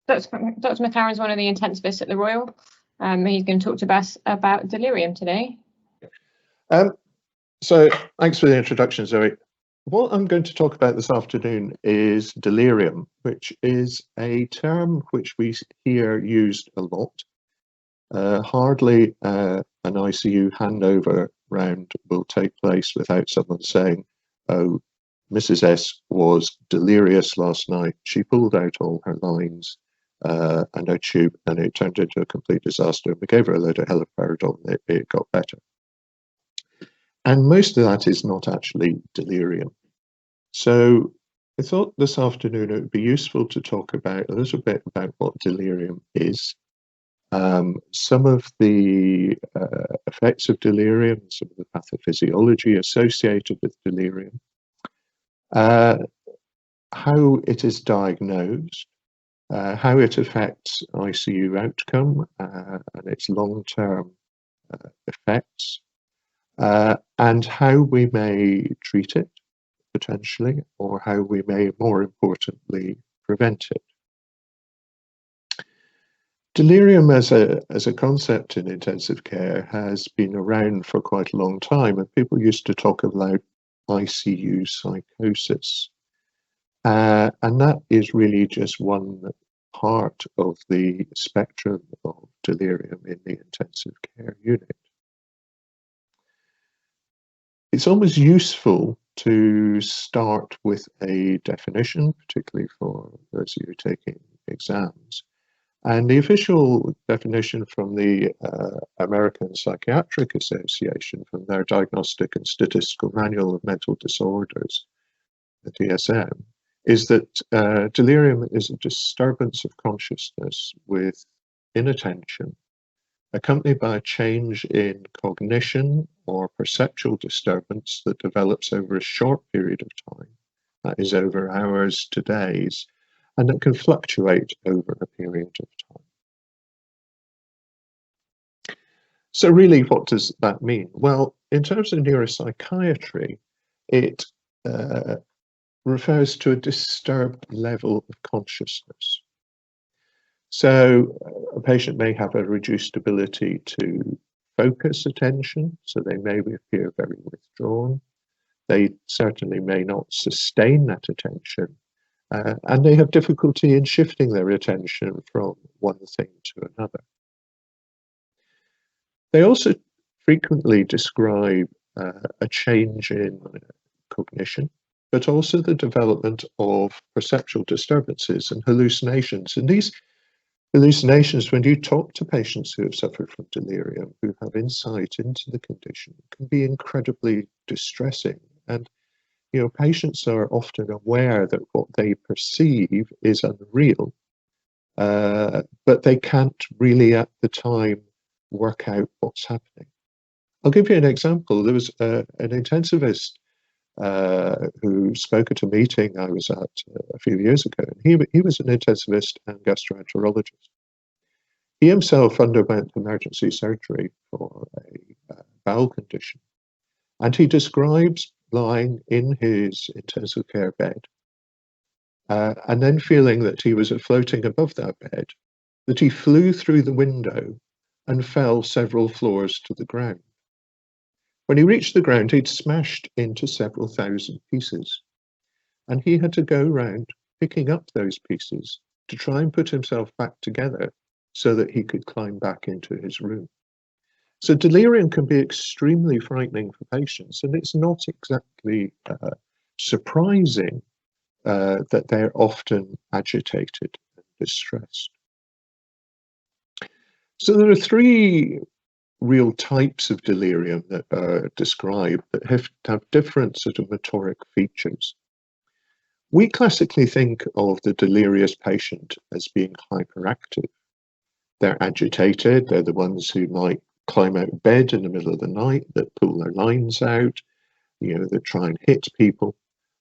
Dr. McLaren is one of the intensivists at the Royal. He's going to talk to us about delirium today. So thanks for the introduction, Zoe. What I'm going to talk about this afternoon is delirium, which is a term which we hear used a lot. Hardly an ICU handover round will take place without someone saying, "Oh, Mrs. S was delirious last night. She pulled out all her lines and her tube, and it turned into a complete disaster. We gave her a load of haloperidol, and it got better." And most of that is not actually delirium. So I thought this afternoon it would be useful to talk about a little bit about what delirium is, some of the effects of delirium, some of the pathophysiology associated with delirium, how it is diagnosed, how it affects ICU outcome and its long-term effects, and how we may treat it potentially, or how we may, more importantly, prevent it. Delirium as a concept in intensive care has been around for quite a long time, and people used to talk about ICU psychosis. And that is really just one part of the spectrum of delirium in the intensive care unit. It's always useful to start with a definition, particularly for those of you taking exams. And the official definition from the American Psychiatric Association, from their Diagnostic and Statistical Manual of Mental Disorders, the DSM, is that delirium is a disturbance of consciousness with inattention, accompanied by a change in cognition or perceptual disturbance that develops over a short period of time, that is over hours to days, and that can fluctuate over a period of time. So really, what does that mean? Well, in terms of neuropsychiatry, it refers to a disturbed level of consciousness. So a patient may have a reduced ability to focus attention, so they may appear very withdrawn. They certainly may not sustain that attention, and they have difficulty in shifting their attention from one thing to another. They also frequently describe a change in cognition, but also the development of perceptual disturbances and hallucinations. And these hallucinations, when you talk to patients who have suffered from delirium, who have insight into the condition, can be incredibly distressing. And patients are often aware that what they perceive is unreal, but they can't really at the time work out what's happening. I'll give you an example. There was an intensivist who spoke at a meeting I was at a few years ago. And he was an intensivist and gastroenterologist. He himself underwent emergency surgery for a bowel condition. And he describes lying in his intensive care bed and then feeling that he was floating above that bed, that he flew through the window and fell several floors to the ground. When he reached the ground, he'd smashed into several thousand pieces, and he had to go around picking up those pieces to try and put himself back together so that he could climb back into his room. So delirium can be extremely frightening for patients, and it's not exactly surprising that they're often agitated and distressed. So there are three real types of delirium that are described that have different sort of motoric features. We classically think of the delirious patient as being hyperactive. They're agitated, they're the ones who might climb out of bed in the middle of the night, that pull their lines out, that try and hit people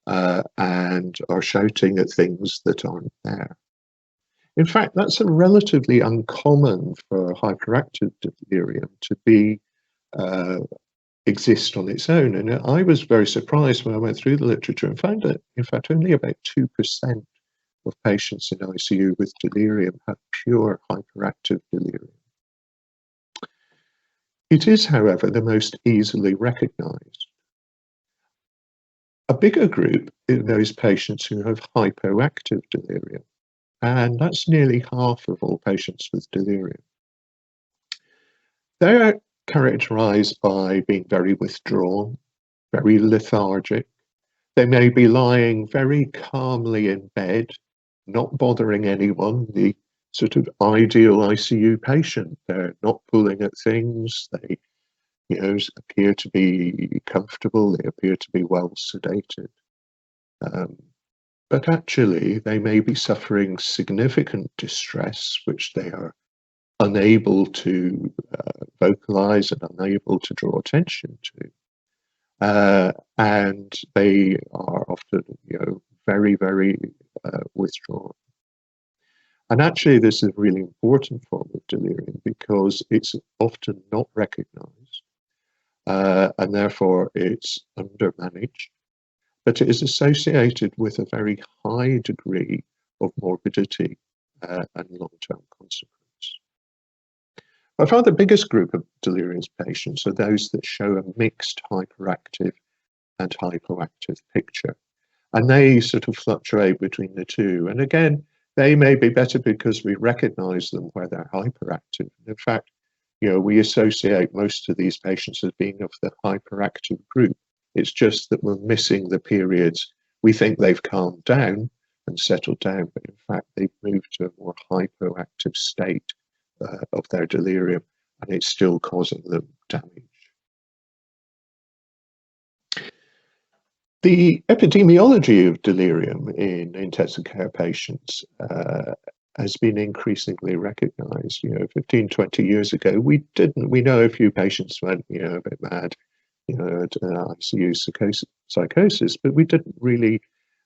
and are shouting at things that aren't there. In fact, that's a relatively uncommon for hyperactive delirium to exist on its own. And I was very surprised when I went through the literature and found that, in fact, only about 2% of patients in ICU with delirium have pure hyperactive delirium. It is, however, the most easily recognized. A bigger group is those patients who have hypoactive delirium, and that's nearly half of all patients with delirium. They're characterized by being very withdrawn, very lethargic. They may be lying very calmly in bed, not bothering anyone, the sort of ideal ICU patient. They're not pulling at things. They, appear to be comfortable. They appear to be well sedated. But actually, they may be suffering significant distress, which they are unable to vocalize and unable to draw attention to. And they are often, very, very withdrawn. And actually, this is a really important form of delirium because it's often not recognized, and therefore it's undermanaged, but it is associated with a very high degree of morbidity and long-term consequence. By far the biggest group of delirium patients are those that show a mixed hyperactive and hypoactive picture. And they sort of fluctuate between the two. And again, they may be better because we recognize them where they're hyperactive. In fact, we associate most of these patients as being of the hyperactive group. It's just that we're missing the periods. We think they've calmed down and settled down, but in fact, they've moved to a more hypoactive state of their delirium, and it's still causing them damage. The epidemiology of delirium in intensive care patients has been increasingly recognized. 15, 20 years ago, we know a few patients went, a bit mad, had ICU psychosis, but we didn't really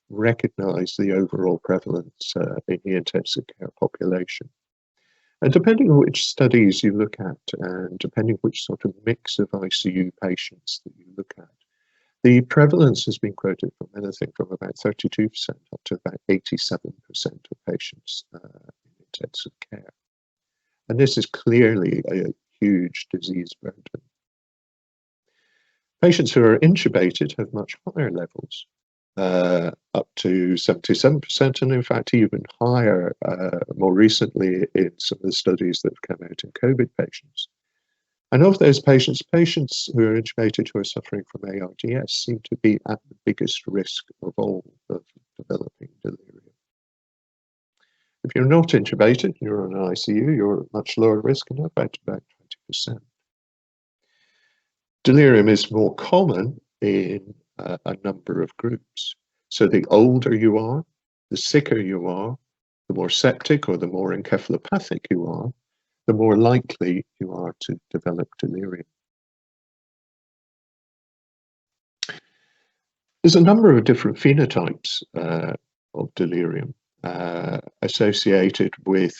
recognize the overall prevalence in the intensive care population. And depending on which studies you look at, and depending which sort of mix of ICU patients that you look at, the prevalence has been quoted from anything from about 32% up to about 87% of patients in intensive care. And this is clearly a huge disease burden. Patients who are intubated have much higher levels, up to 77%, and in fact even higher more recently in some of the studies that have come out in COVID patients. And of those patients who are intubated who are suffering from ARDS seem to be at the biggest risk of all of developing delirium. If you're not intubated, you're on an ICU, you're at much lower risk, and about 20%. Delirium is more common in a number of groups. So the older you are, the sicker you are, the more septic or the more encephalopathic you are, the more likely you are to develop delirium. There's a number of different phenotypes of delirium associated with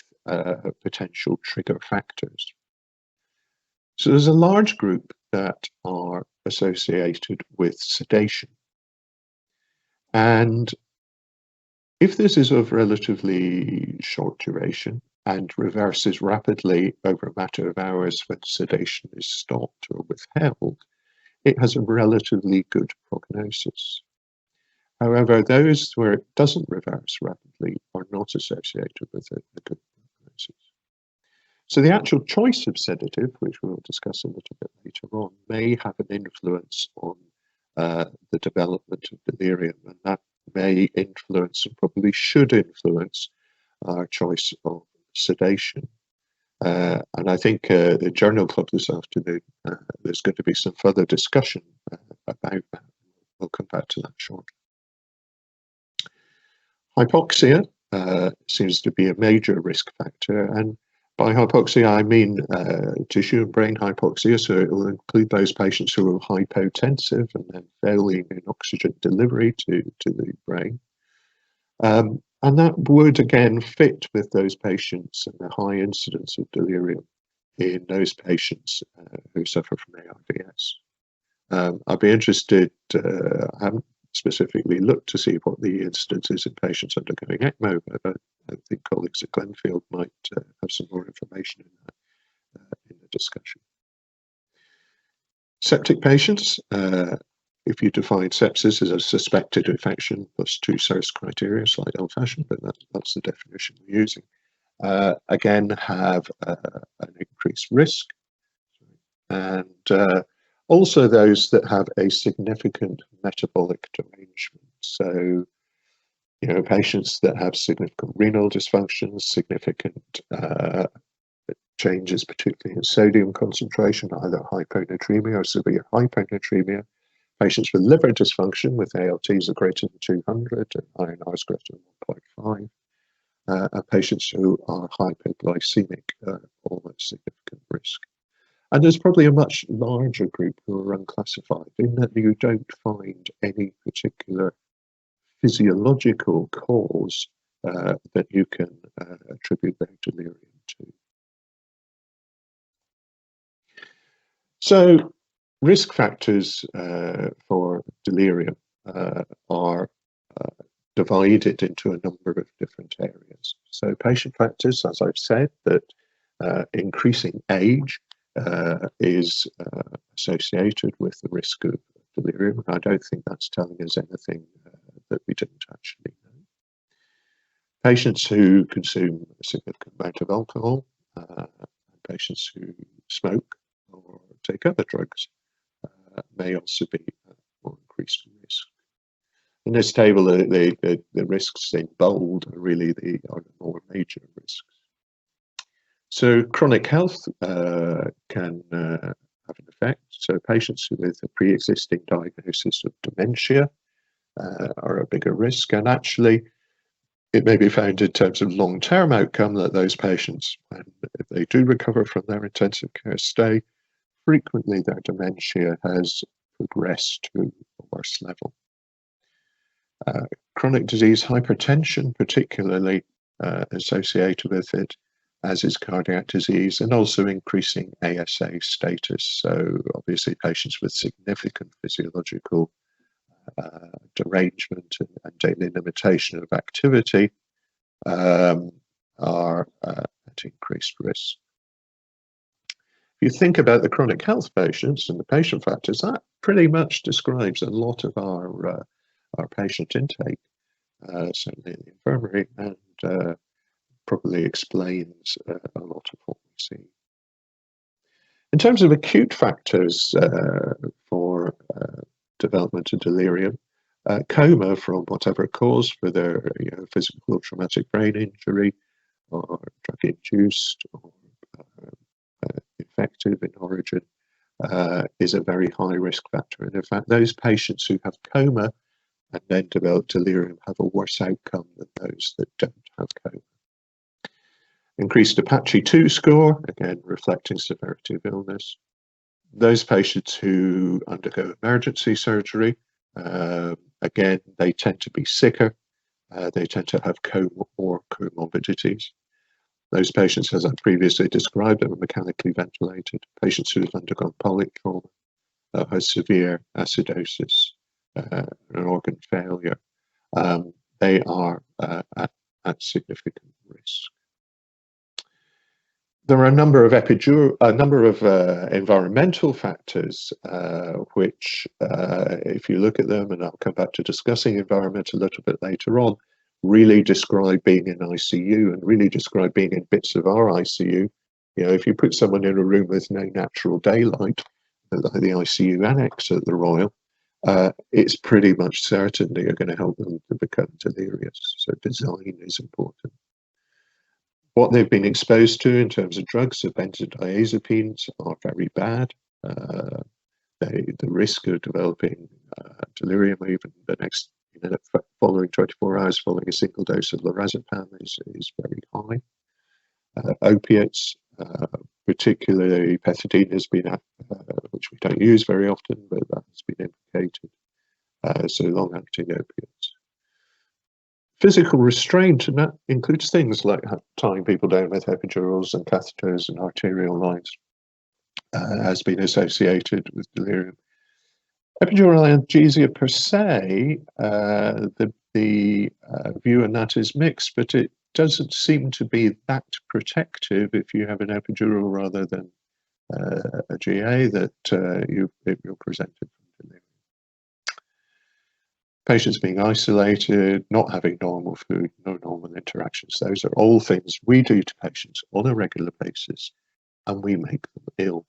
potential trigger factors. So there's a large group that are associated with sedation. And if this is of relatively short duration and reverses rapidly over a matter of hours when sedation is stopped or withheld, it has a relatively good prognosis. However, those where it doesn't reverse rapidly are not associated with a good prognosis. So the actual choice of sedative, which we'll discuss a little bit later on, may have an influence on the development of delirium, and that may influence and probably should influence our choice of sedation. And I think the Journal Club this afternoon, there's going to be some further discussion about that. We'll come back to that shortly. Hypoxia seems to be a major risk factor, and by hypoxia I mean tissue and brain hypoxia, so it will include those patients who are hypotensive and then failing in oxygen delivery to the brain. And that would again fit with those patients and the high incidence of delirium in those patients who suffer from ARDS. I'd be interested, I haven't specifically looked to see what the incidence is in patients undergoing ECMO, but I think colleagues at Glenfield might have some more information in that in the discussion. Septic patients, if you define sepsis as a suspected infection plus 2 SIRS criteria, slight old-fashioned, but that's the definition we're using, again have an increased risk. And also those that have a significant metabolic derangement. So, patients that have significant renal dysfunctions, significant changes, particularly in sodium concentration, either hyponatremia or severe hyponatremia, patients with liver dysfunction with ALTs of greater than 200 and INRs greater than 1.5, and patients who are hypoglycemic, all at significant risk. And there's probably a much larger group who are unclassified, in that you don't find any particular physiological cause that you can attribute their delirium to. So, risk factors for delirium are divided into a number of different areas. So, patient factors, as I've said, that increasing age is associated with the risk of delirium. I don't think that's telling us anything that we didn't actually know. Patients who consume a significant amount of alcohol, patients who smoke or take other drugs may also be more increased risk. In this table, the risks in bold are really the more major risks. So chronic health can have an effect. So patients with a pre-existing diagnosis of dementia are a bigger risk. And actually, it may be found in terms of long-term outcome that those patients, if they do recover from their intensive care stay, frequently their dementia has progressed to a worse level. Chronic disease hypertension, particularly associated with it, as is cardiac disease, and also increasing ASA status. So obviously patients with significant physiological derangement and daily limitation of activity are at increased risk. If you think about the chronic health patients and the patient factors, that pretty much describes a lot of our patient intake, certainly in the infirmary, and probably explains a lot of what we see. In terms of acute factors for development of delirium, coma from whatever cause, whether physical or traumatic brain injury, or drug-induced, or infective in origin, is a very high risk factor. And in fact, those patients who have coma and then develop delirium have a worse outcome than those that don't have coma. Increased Apache 2 score, again reflecting severity of illness. Those patients who undergo emergency surgery, again, they tend to be sicker. They tend to have more comorbidities. Those patients, as I previously described, are mechanically ventilated. Patients who have undergone polytrauma, have severe acidosis, and organ failure, they are at significant risk. There are a number of environmental factors which, if you look at them, and I'll come back to discussing environment a little bit later on, really describe being in ICU and really describe being in bits of our ICU. If you put someone in a room with no natural daylight, like the ICU annex at the Royal, it's pretty much certain that you're going to help them to become delirious. So design is important. What they've been exposed to in terms of drugs, the benzodiazepines, are very bad. The risk of developing delirium even the next following 24 hours following a single dose of lorazepam is very high. Opiates, particularly pethidine, has been which we don't use very often, but that has been implicated. So long-acting opiates. Physical restraint, and that includes things like tying people down with epidurals and catheters and arterial lines, has been associated with delirium. Epidural analgesia per se, the view on that is mixed, but it doesn't seem to be that protective if you have an epidural rather than a GA that you're presented from delirium. Patients being isolated, not having normal food, no normal interactions, those are all things we do to patients on a regular basis, and we make them ill.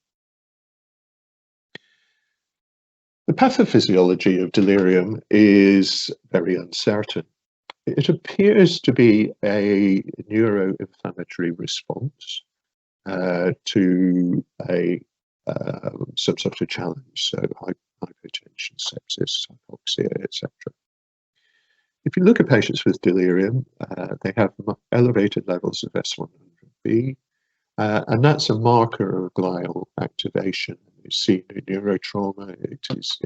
The pathophysiology of delirium is very uncertain. It appears to be a neuroinflammatory response to some sort of challenge, so hypotension, sepsis, hypoxia, etc. If you look at patients with delirium, they have elevated levels of S100B, and that's a marker of glial activation. It's seen in neurotrauma, it is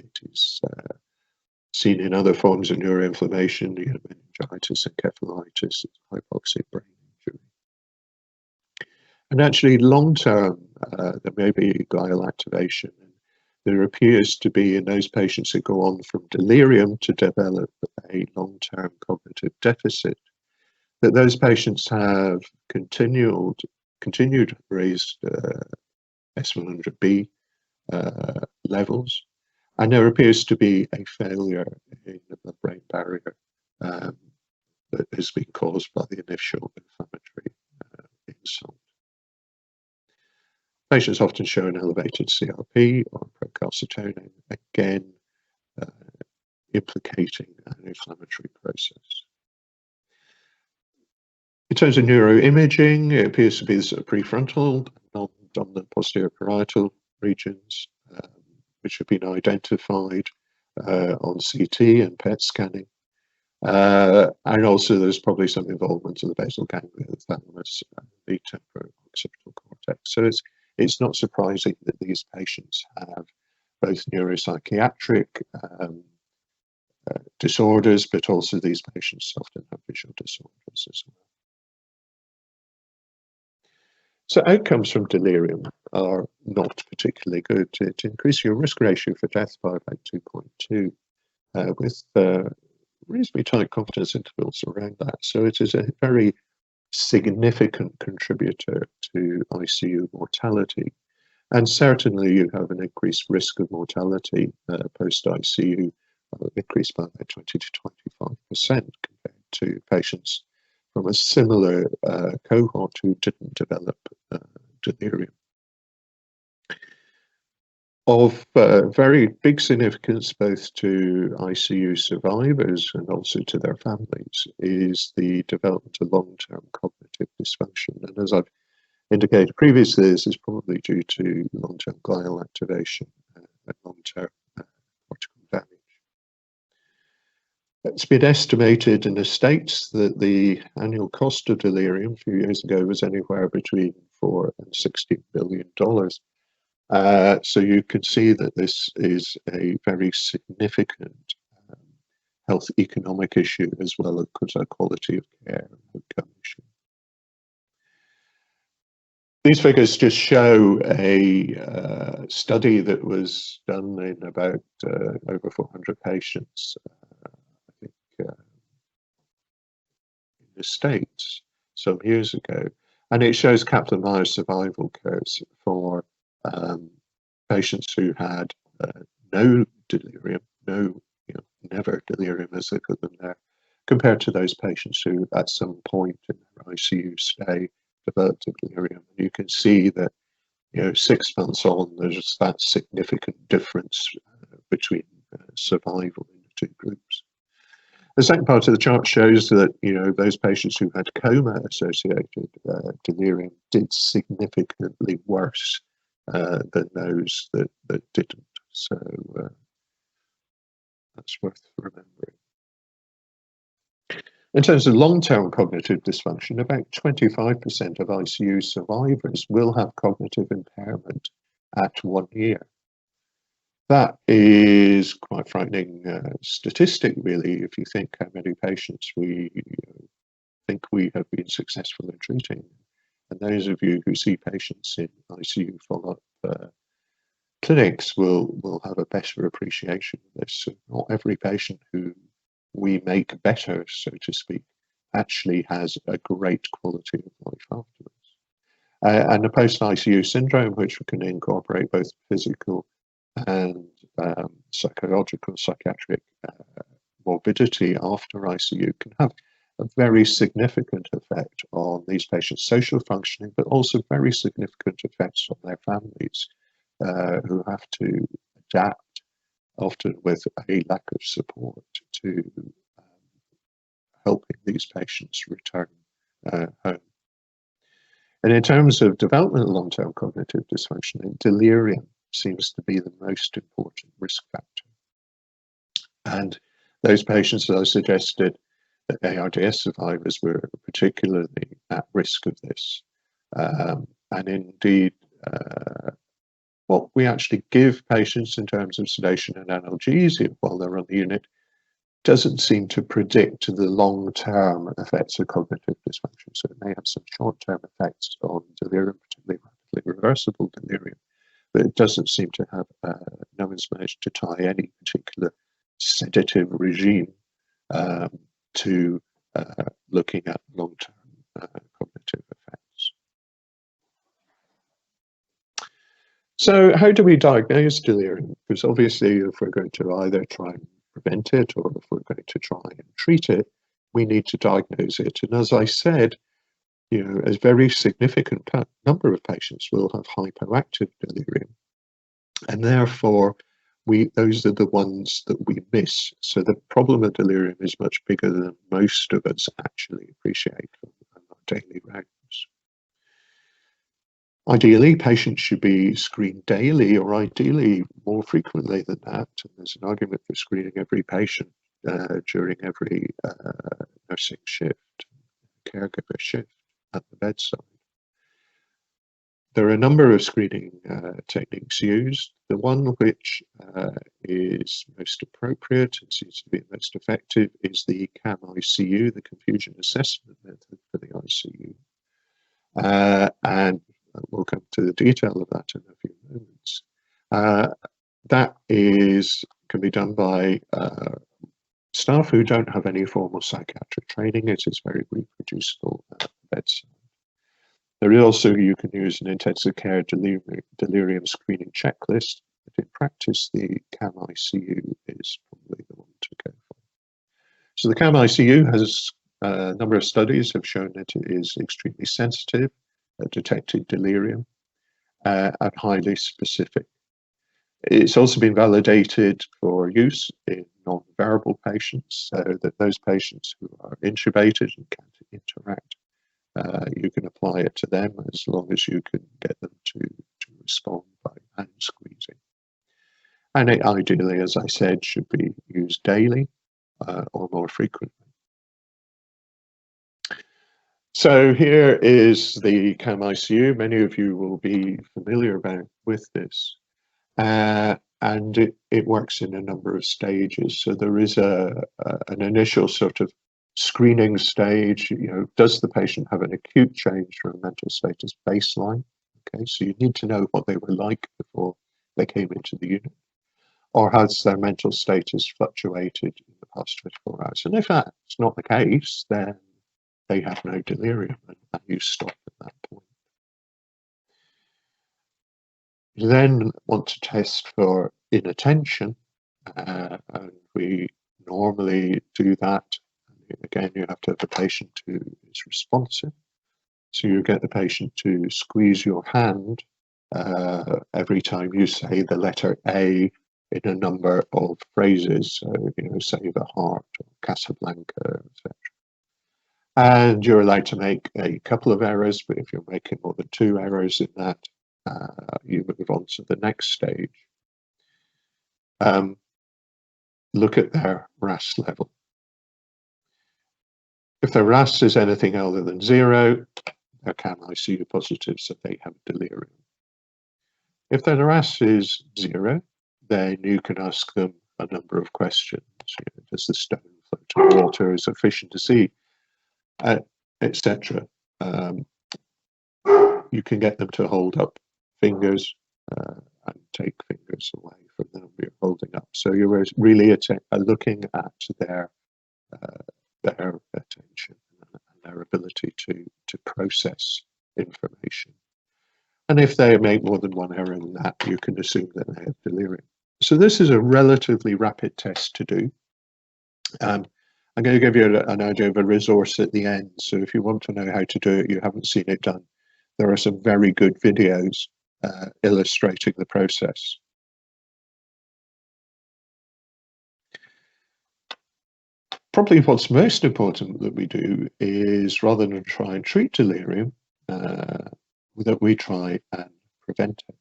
seen in other forms of neuroinflammation, meningitis, encephalitis, hypoxic brain injury. And actually, long-term, there may be glial activation. There appears to be, in those patients who go on from delirium to develop a long-term cognitive deficit, that those patients have continued raised S100B levels, and there appears to be a failure in the blood-brain barrier that has been caused by the initial inflammatory insult. Patients often show an elevated CRP or procalcitonin, again implicating an inflammatory process. In terms of neuroimaging, it appears to be the sort of prefrontal, non-dominant posterior parietal regions, which have been identified on CT and PET scanning. And also there's probably some involvement of the basal ganglia, the thalamus, and the temporal occipital cortex. So it's not surprising that these patients have both neuropsychiatric disorders, but also these patients often have visual disorders as well. So outcomes from delirium are not particularly good. It increases your risk ratio for death by about 2.2, with reasonably tight confidence intervals around that. So it is a very significant contributor to ICU mortality. And certainly you have an increased risk of mortality post-ICU, increased by about 20 to 25% compared to patients from a similar cohort who didn't develop delirium. Of very big significance both to ICU survivors and also to their families is the development of long-term cognitive dysfunction. And as I've indicated previously, this is probably due to long-term glial activation and long-term cortical damage. It's been estimated in the States that the annual cost of delirium a few years ago was anywhere between $4 and $60 billion. So you can see that this is a very significant health economic issue as well as a quality of care outcome issue. These figures just show a study that was done in about over 400 patients, I think, in the States some years ago, and it shows Kaplan-Meier survival curves for patients who had no delirium, never delirium as they put them there, compared to those patients who at some point in their ICU stay developed delirium. And you can see that 6 months on, there's that significant difference between survival in the two groups. The second part of the chart shows that those patients who had coma-associated delirium did significantly worse than those that didn't. So that's worth remembering. In terms of long-term cognitive dysfunction, about 25% of ICU survivors will have cognitive impairment at 1 year. That is quite frightening statistic, really, if you think how many patients we think we have been successful in treating. And those of you who see patients in ICU follow-up clinics will have a better appreciation of this. So not every patient who we make better, so to speak, actually has a great quality of life afterwards. And the post-ICU syndrome, which can incorporate both physical and psychological, psychiatric morbidity after ICU, can have a very significant effect on these patients' social functioning, but also very significant effects on their families who have to adapt, often with a lack of support, to helping these patients return home. And in terms of developmental long-term cognitive dysfunction, delirium seems to be the most important risk factor. And those patients that I suggested, that ARDS survivors, were particularly at risk of this. And indeed, what we actually give patients in terms of sedation and analgesia while they're on the unit doesn't seem to predict the long-term effects of cognitive dysfunction. So it may have some short-term effects on delirium, particularly rapidly reversible delirium, but it doesn't seem to have, no one's managed to tie any particular sedative regime to looking at long-term cognitive effects. So how do we diagnose delirium? Because obviously if we're going to either try and prevent it, or if we're going to try and treat it, we need to diagnose it. And as I said, you know, a very significant number of patients will have hypoactive delirium, and therefore those are the ones that we miss. So the problem of delirium is much bigger than most of us actually appreciate on our daily rounds. Ideally, patients should be screened daily, or ideally more frequently than that. And there's an argument for screening every patient during every nursing shift, caregiver shift at the bedside. There are a number of screening techniques used. The one which is most appropriate and seems to be most effective is the CAM-ICU, the Confusion Assessment Method for the ICU. And we'll come to the detail of that in a few moments. That can be done by staff who don't have any formal psychiatric training. It is very reproducible at the bedside. There is also, you can use an intensive care delirium screening checklist, but in practice, the CAM-ICU is probably the one to go for. So the CAM-ICU has a number of studies have shown that it is extremely sensitive at detected delirium and highly specific. It's also been validated for use in non-verbal patients, so that those patients who are intubated and can't interact, you can apply it to them as long as you can get them to respond by hand squeezing. And it ideally, as I said, should be used daily or more frequently. So here is the CAM-ICU. Many of you will be familiar with this. And it works in a number of stages. So there is an initial sort of screening stage. You know, does the patient have an acute change from mental status baseline? Okay, so you need to know what they were like before they came into the unit. Or has their mental status fluctuated in the past 24 hours? And if that's not the case, then they have no delirium, and you stop at that point. You then want to test for inattention, and we normally do that. Again, you have to have a patient who is responsive. So you get the patient to squeeze your hand every time you say the letter A in a number of phrases. So, you know, say the heart, or Casablanca, etc. And you're allowed to make a couple of errors, but if you're making more than 2 errors in that, you move on to the next stage. Look at their RASS level. If their RASS is anything other than 0, they're CAM-ICU positive, so they have delirium. If their RASS is 0, then you can ask them a number of questions. You know, does the stone float in water? Is it fish in the sea? Etc. You can get them to hold up fingers and take fingers away from them you're holding up. So you're really looking at their attention and their ability to process information. And if they make more than one error in that, you can assume that they have delirium. So this is a relatively rapid test to do. I'm going to give you an idea of a resource at the end. So if you want to know how to do it, you haven't seen it done, there are some very good videos illustrating the process. Probably what's most important that we do is, rather than try and treat delirium, that we try and prevent it.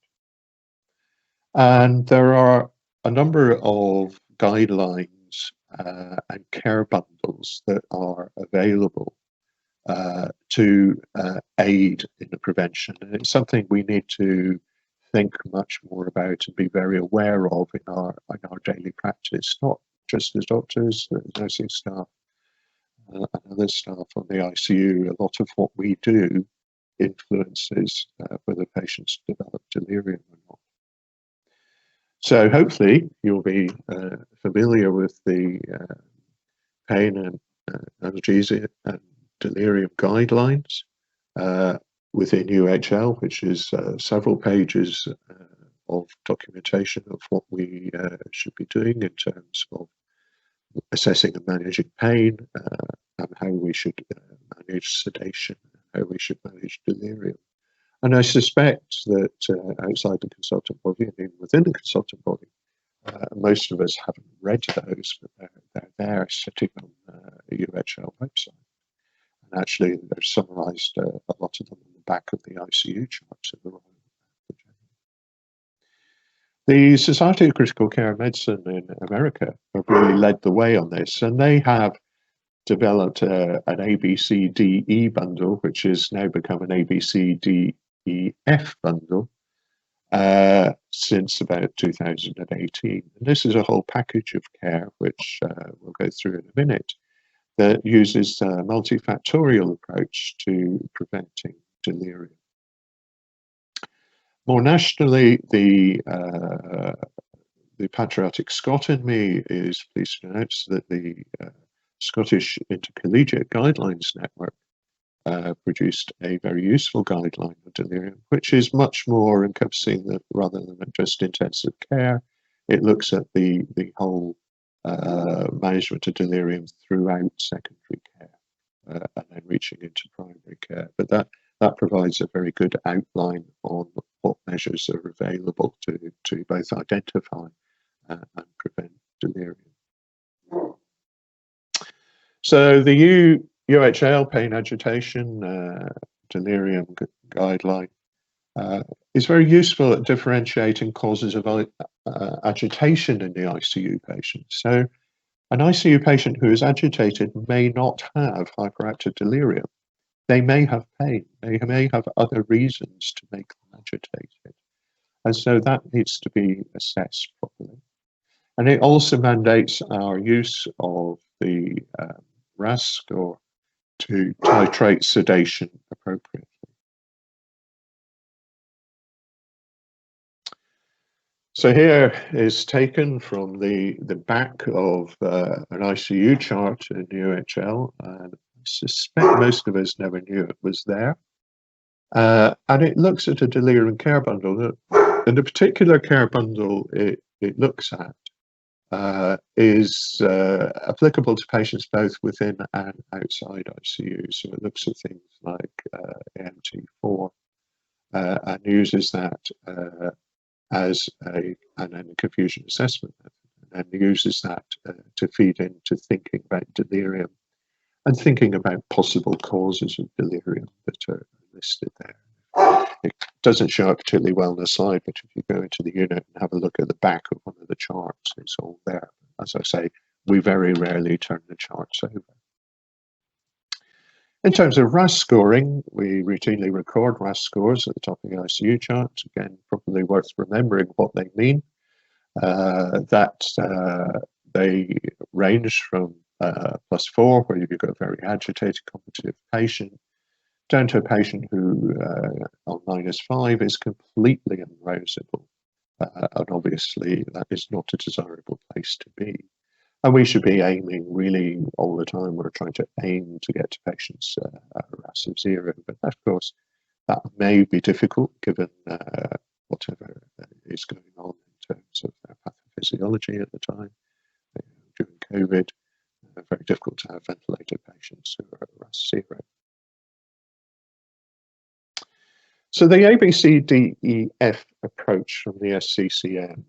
And there are a number of guidelines and care bundles that are available to aid in the prevention. And it's something we need to think much more about and be very aware of in our daily practice, not just as doctors, nursing staff, and other staff on the ICU. A lot of what we do influences whether patients develop delirium or not. So hopefully you'll be familiar with the pain and analgesia and delirium guidelines within UHL, which is several pages of documentation of what we should be doing in terms of assessing and managing pain, and how we should manage sedation, how we should manage delirium. And I suspect that outside the consultant body and even within the consultant body, most of us haven't read those, but they're there sitting on the UHL website. And actually, they're summarised, a lot of them on the back of the ICU charts of the Royal. The Society of Critical Care Medicine in America have really led the way on this, and they have developed an ABCDE bundle, which has now become an ABCDEF bundle since about 2018. And this is a whole package of care, which we'll go through in a minute, that uses a multifactorial approach to preventing delirium. More nationally, the patriotic Scot in me is pleased to announce that the Scottish Intercollegiate Guidelines Network produced a very useful guideline of delirium, which is much more encompassing that rather than just intensive care. It looks at the whole management of delirium throughout secondary care and then reaching into primary care. But that provides a very good outline on what measures are available to both identify and prevent delirium. So the UHL pain agitation delirium guideline is very useful at differentiating causes of agitation in the ICU patient. So an ICU patient who is agitated may not have hyperactive delirium. They may have pain. They may have other reasons to make them agitated. And so that needs to be assessed properly. And it also mandates our use of the RAS score to titrate sedation appropriately. So here is taken from the back of an ICU chart in UHL, and I suspect most of us never knew it was there. And it looks at a delirium care bundle. And the particular care bundle it looks at is applicable to patients both within and outside ICU. So it looks at things like AMT4 and uses that as an confusion assessment method, and uses that to feed into thinking about delirium and thinking about possible causes of delirium that are listed there. It doesn't show up particularly well on the slide, but if you go into the unit and have a look at the back of one of the charts, it's all there. As I say, we very rarely turn the charts over. In terms of RAS scoring, we routinely record RAS scores at the top of the ICU chart. Again, probably worth remembering what they mean. They range from +4, where you've got a very agitated, combative patient, down to a patient who on -5 is completely unrousable. and obviously that is not a desirable place to be. And we should be aiming really all the time. We're trying to aim to get to patients at a RAS of 0, but of course that may be difficult given whatever is going on in terms of their pathophysiology at the time. During COVID, very difficult to have ventilated patients who are at RAS 0. So the ABCDEF approach from the SCCM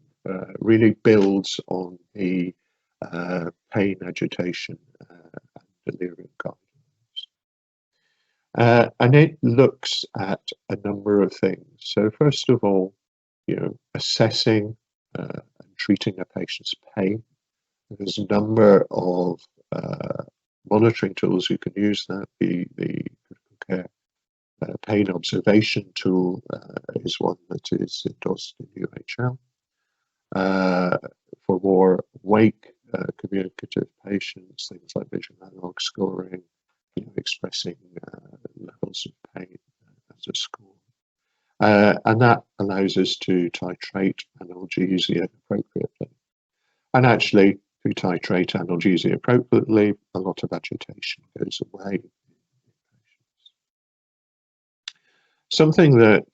really builds on the pain, agitation, and delirium guidelines. And it looks at a number of things. So first of all, assessing and treating a patient's pain. There's a number of monitoring tools you can use. That the critical care pain observation tool is one that is endorsed in UHL. For more awake communicative patients, things like visual analog scoring, expressing levels of pain as a score. And that allows us to titrate analgesia appropriately. And actually, if we titrate analgesia appropriately, a lot of agitation goes away. Something that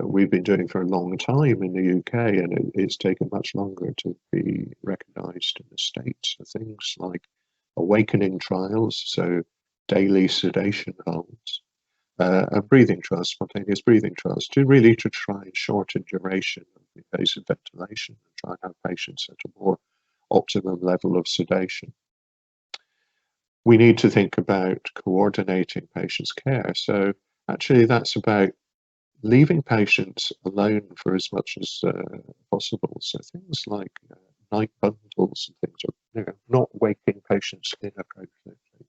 we've been doing for a long time in the UK, and it's taken much longer to be recognised in the States, are things like awakening trials, so daily sedation holds, and breathing trials, spontaneous breathing trials, to try and shorten duration of invasive ventilation and try and have patients at a more optimum level of sedation. We need to think about coordinating patients' care. So actually, that's about leaving patients alone for as much as possible. So things like night bundles and things, are not waking patients inappropriately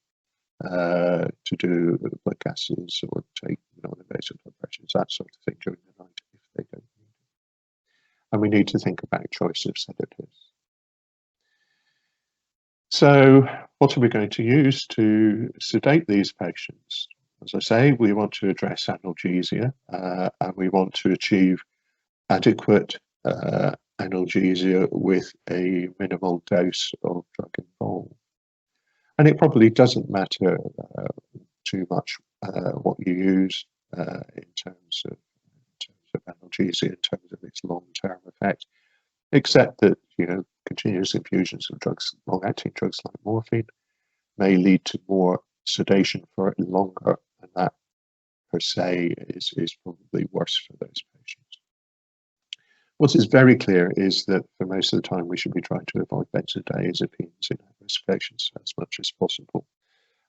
to do blood gases or take non-invasive blood pressures, that sort of thing during the night if they don't need it. And we need to think about choice of sedatives. So what are we going to use to sedate these patients? As I say, we want to address analgesia, and we want to achieve adequate analgesia with a minimal dose of drug involved. And it probably doesn't matter too much what you use in terms of analgesia, in terms of its long-term effect, except that continuous infusions of drugs, long-acting drugs like morphine, may lead to more sedation for longer, and that per se is probably worse for those patients. What is very clear is that for most of the time we should be trying to avoid benzodiazepines in at-risk patients as much as possible,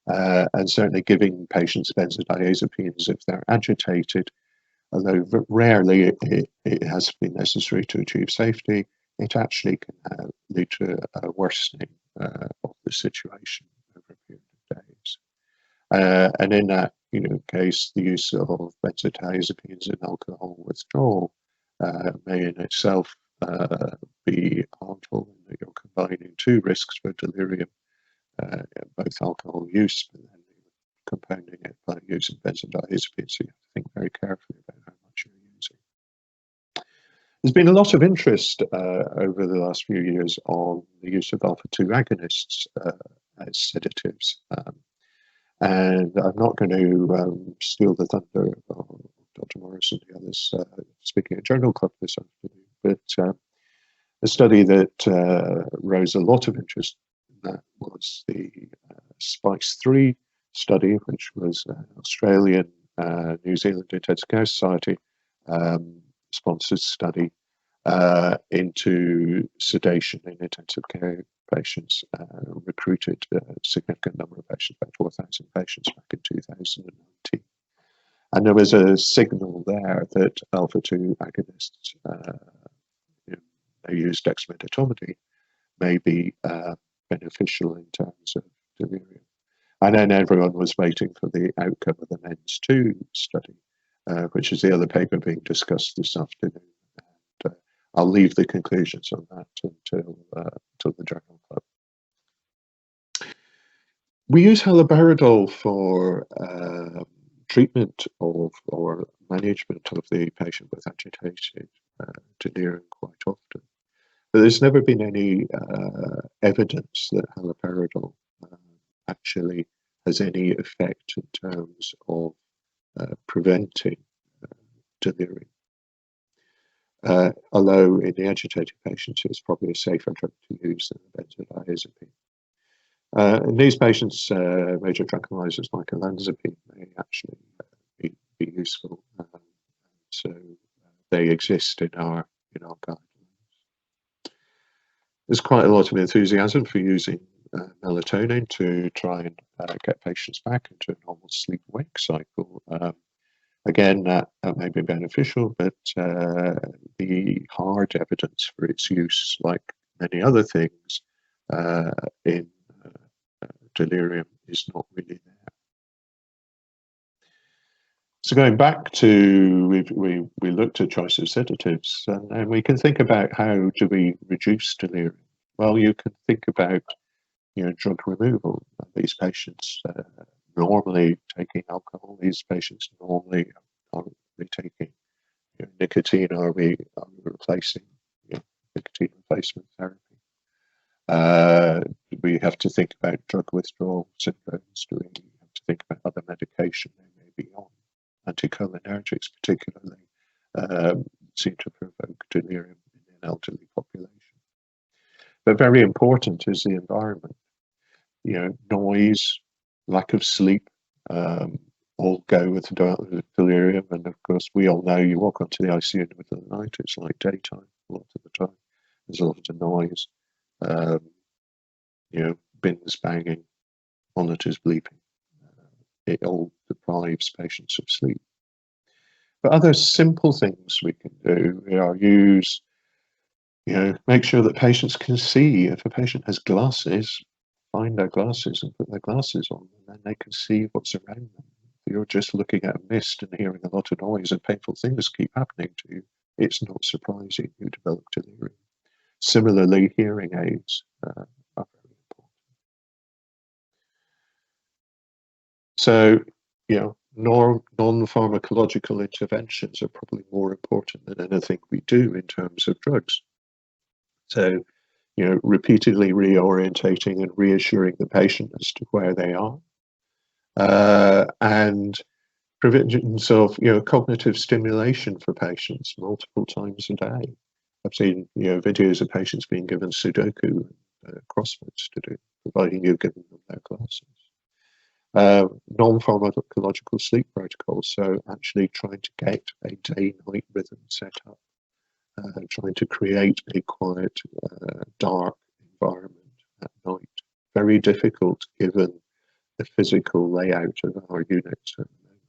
and certainly giving patients benzodiazepines if they're agitated, although rarely it has been necessary to achieve safety. It actually can lead to a worsening of the situation over a period of days. And in that case, the use of benzodiazepines in alcohol withdrawal may in itself be harmful, in that you're combining two risks for delirium, both alcohol use, but then compounding it by using benzodiazepines. So you have to think very carefully about how much you're using. There's been a lot of interest over the last few years on the use of alpha-2 agonists as sedatives. And I'm not going to steal the thunder of Dr. Morris and the others speaking at Journal Club this afternoon, but a study that rose a lot of interest in that was the SPICE-3 study, which was an Australian New Zealand Intensive Care Society sponsored study into sedation in intensive care patients, recruited a significant number of patients, about 4,000 patients back in 2019. And there was a signal there that alpha-2 agonists, they use dexmedetomidine, may be beneficial in terms of delirium. And then everyone was waiting for the outcome of the MENDS-2 study, which is the other paper being discussed this afternoon. And I'll leave the conclusions on that until the Journal Club. We use haloperidol for treatment of or management of the patient with agitated delirium quite often. But there's never been any evidence that haloperidol actually has any effect in terms of preventing delirium. Although in the agitated patients, it's probably a safer drug to use than benzodiazepine. In these patients, major tranquilizers like olanzapine may actually be useful. So they exist in our guidelines. There's quite a lot of enthusiasm for using melatonin to try and get patients back into a normal sleep-wake cycle. Again, that may be beneficial, but the hard evidence for its use, like many other things in delirium, is not really there. So going back to, we looked at choice of sedatives, and we can think about how do we reduce delirium. Well, you can think about drug removal. These patients normally taking alcohol. These patients normally are taking nicotine. Are we replacing nicotine replacement therapy? We have to think about drug withdrawal syndromes. Do we have to think about other medication they may be on? Anticholinergics particularly seem to provoke delirium in an elderly population. But very important is the environment. Noise, lack of sleep, all go with delirium. And of course, we all know you walk onto the ICU in the middle of the night, it's like daytime a lot of the time. There's a lot of noise, bins banging, monitors bleeping. It all deprives patients of sleep. But other simple things we can do are use, make sure that patients can see. If a patient has glasses, find their glasses and put their glasses on, and then they can see what's around them. If you're just looking at a mist and hearing a lot of noise and painful things keep happening to you, it's not surprising you develop delirium. Similarly, hearing aids are very important. So, non-pharmacological interventions are probably more important than anything we do in terms of drugs. So, repeatedly reorientating and reassuring the patient as to where they are, and provisions of cognitive stimulation for patients multiple times a day. I've seen videos of patients being given Sudoku crosswords to do, providing you've given them their glasses. Non-pharmacological sleep protocols, so actually trying to get a day-night rhythm set up, trying to create a quiet, dark environment at night. Very difficult given the physical layout of our units at the moment.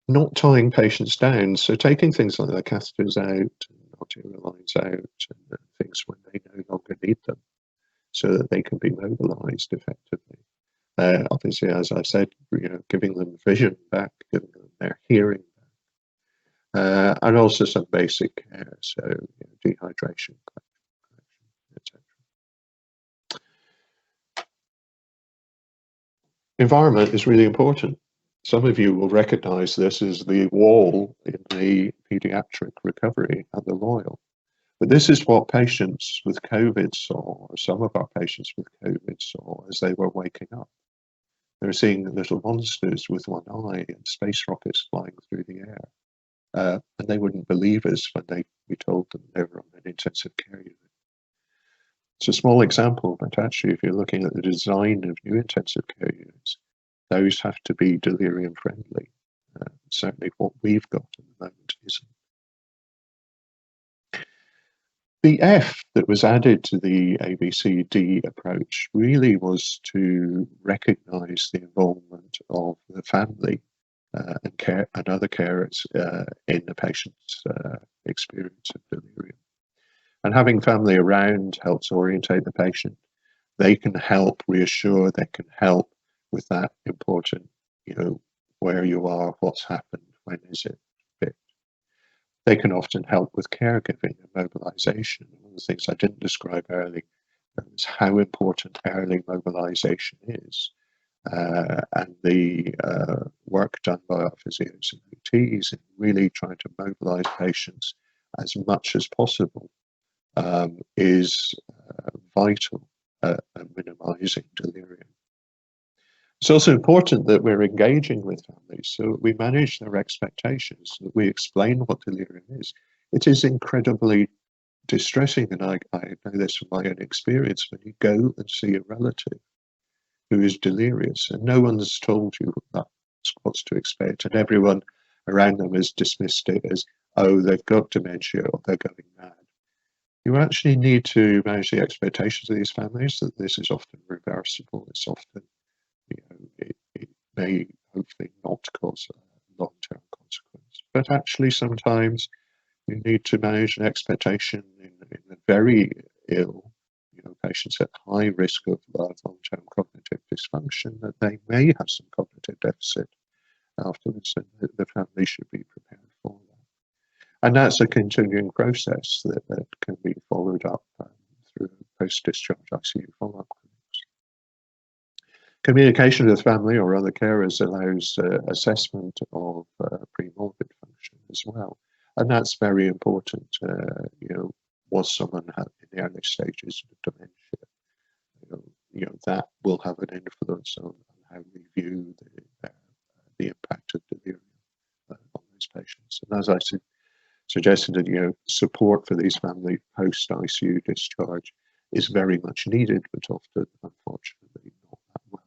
Not tying patients down, so taking things like the catheters out, and arterial lines out, and things when they no longer need them, so that they can be mobilized effectively. Obviously, as I said, giving them vision back, giving them their hearing back, and also some basic care, so dehydration, etc. Environment is really important. Some of you will recognize this as the wall in the pediatric recovery at the Royal. But this is what patients with COVID saw, or some of our patients with COVID saw as they were waking up. They were seeing little monsters with one eye and space rockets flying through the air. And they wouldn't believe us when we told them they were on an intensive care unit. It's a small example, but actually, if you're looking at the design of new intensive care units, those have to be delirium friendly. Certainly what we've got at the moment isn't. The F that was added to the ABCD approach really was to recognise the involvement of the family and other carers in the patient's experience of delirium. And having family around helps orientate the patient. They can help reassure, they can help with that important, where you are, what's happened, when is it fit. They can often help with caregiving and mobilisation. One of the things I didn't describe earlier is how important early mobilisation is. and the work done by our physios and OTs in really trying to mobilize patients as much as possible is vital at minimizing delirium. It's also important that we're engaging with families so that we manage their expectations, that we explain what delirium is. It is incredibly distressing, and I know this from my own experience, when you go and see a relative who is delirious and no one's told you that's what's to expect, and everyone around them has dismissed it as, oh, they've got dementia or they're going mad. You actually need to manage the expectations of these families that this is often reversible. It's often, it may hopefully not cause a long-term consequence, but actually sometimes you need to manage an expectation in the very ill, patients at high risk of long-term cognitive dysfunction, that they may have some cognitive deficit afterwards, and the family should be prepared for that. And that's a continuing process that can be followed up through post-discharge ICU follow-up clinics. Communication with family or other carers allows assessment of pre-morbid function as well. And that's very important. Was someone in the early stages of dementia? That will have an influence on how we view the impact of delirium on those patients. And as I suggested, that support for these families post ICU discharge is very much needed, but often, unfortunately, not that well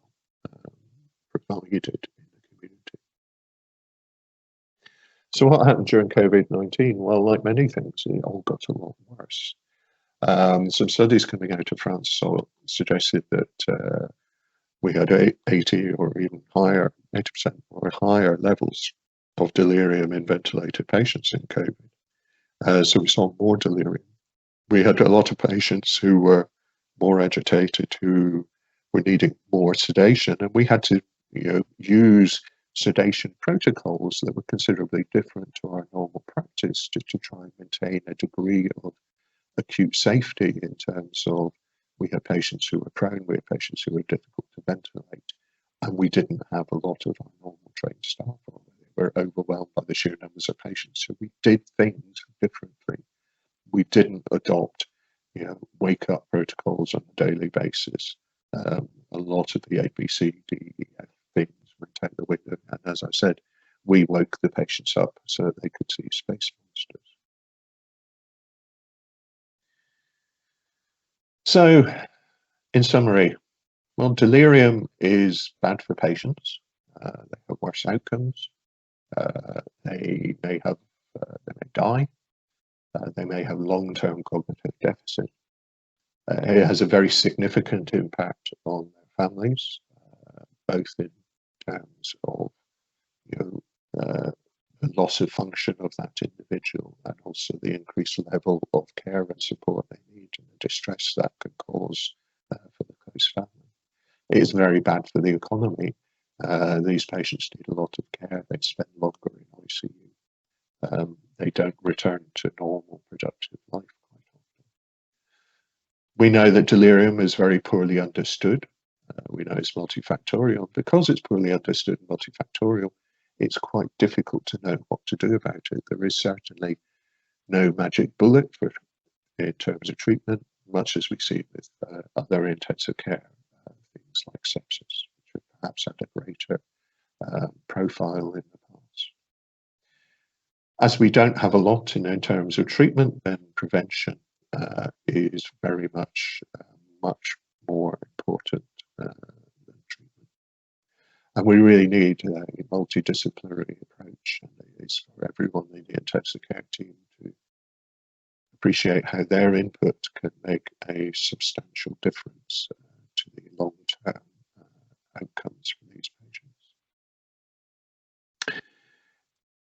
provided in the community. So what happened during COVID-19? Well, like many things, it all got a lot worse. Some studies coming out of France suggested that we had 80 or even higher, 80% or higher levels of delirium in ventilated patients in COVID. So we saw more delirium. We had a lot of patients who were more agitated, who were needing more sedation, and we had to use sedation protocols that were considerably different to our normal practice to try and maintain a degree of acute safety in terms of we had patients who were prone, we had patients who were difficult to ventilate, and we didn't have a lot of our normal trained staff on. We were overwhelmed by the sheer numbers of patients, so we did things differently. We didn't adopt wake up protocols on a daily basis. A lot of the ABC, DEF things went out the window, and as I said, we woke the patients up so that they could see space monsters. So, in summary, well, delirium is bad for patients. They have worse outcomes. They may die. They may have long-term cognitive deficit. It has a very significant impact on their families, both in terms of the loss of function of that individual, and also the increased level of care and support they need, and the distress that can cause for the close family. It is very bad for the economy. These patients need a lot of care. They spend longer in ICU. They don't return to normal productive life quite often. We know that delirium is very poorly understood. We know it's multifactorial. Because it's poorly understood and multifactorial, it's quite difficult to know what to do about it. There is certainly no magic bullet in terms of treatment, much as we see with other intensive care, things like sepsis, which have perhaps had a greater profile in the past. As we don't have a lot in terms of treatment, then prevention is very much more important than treatment. And we really need a multidisciplinary approach, and it's for everyone in the intensive care team to appreciate how their input can make a substantial difference to the long-term outcomes for these patients.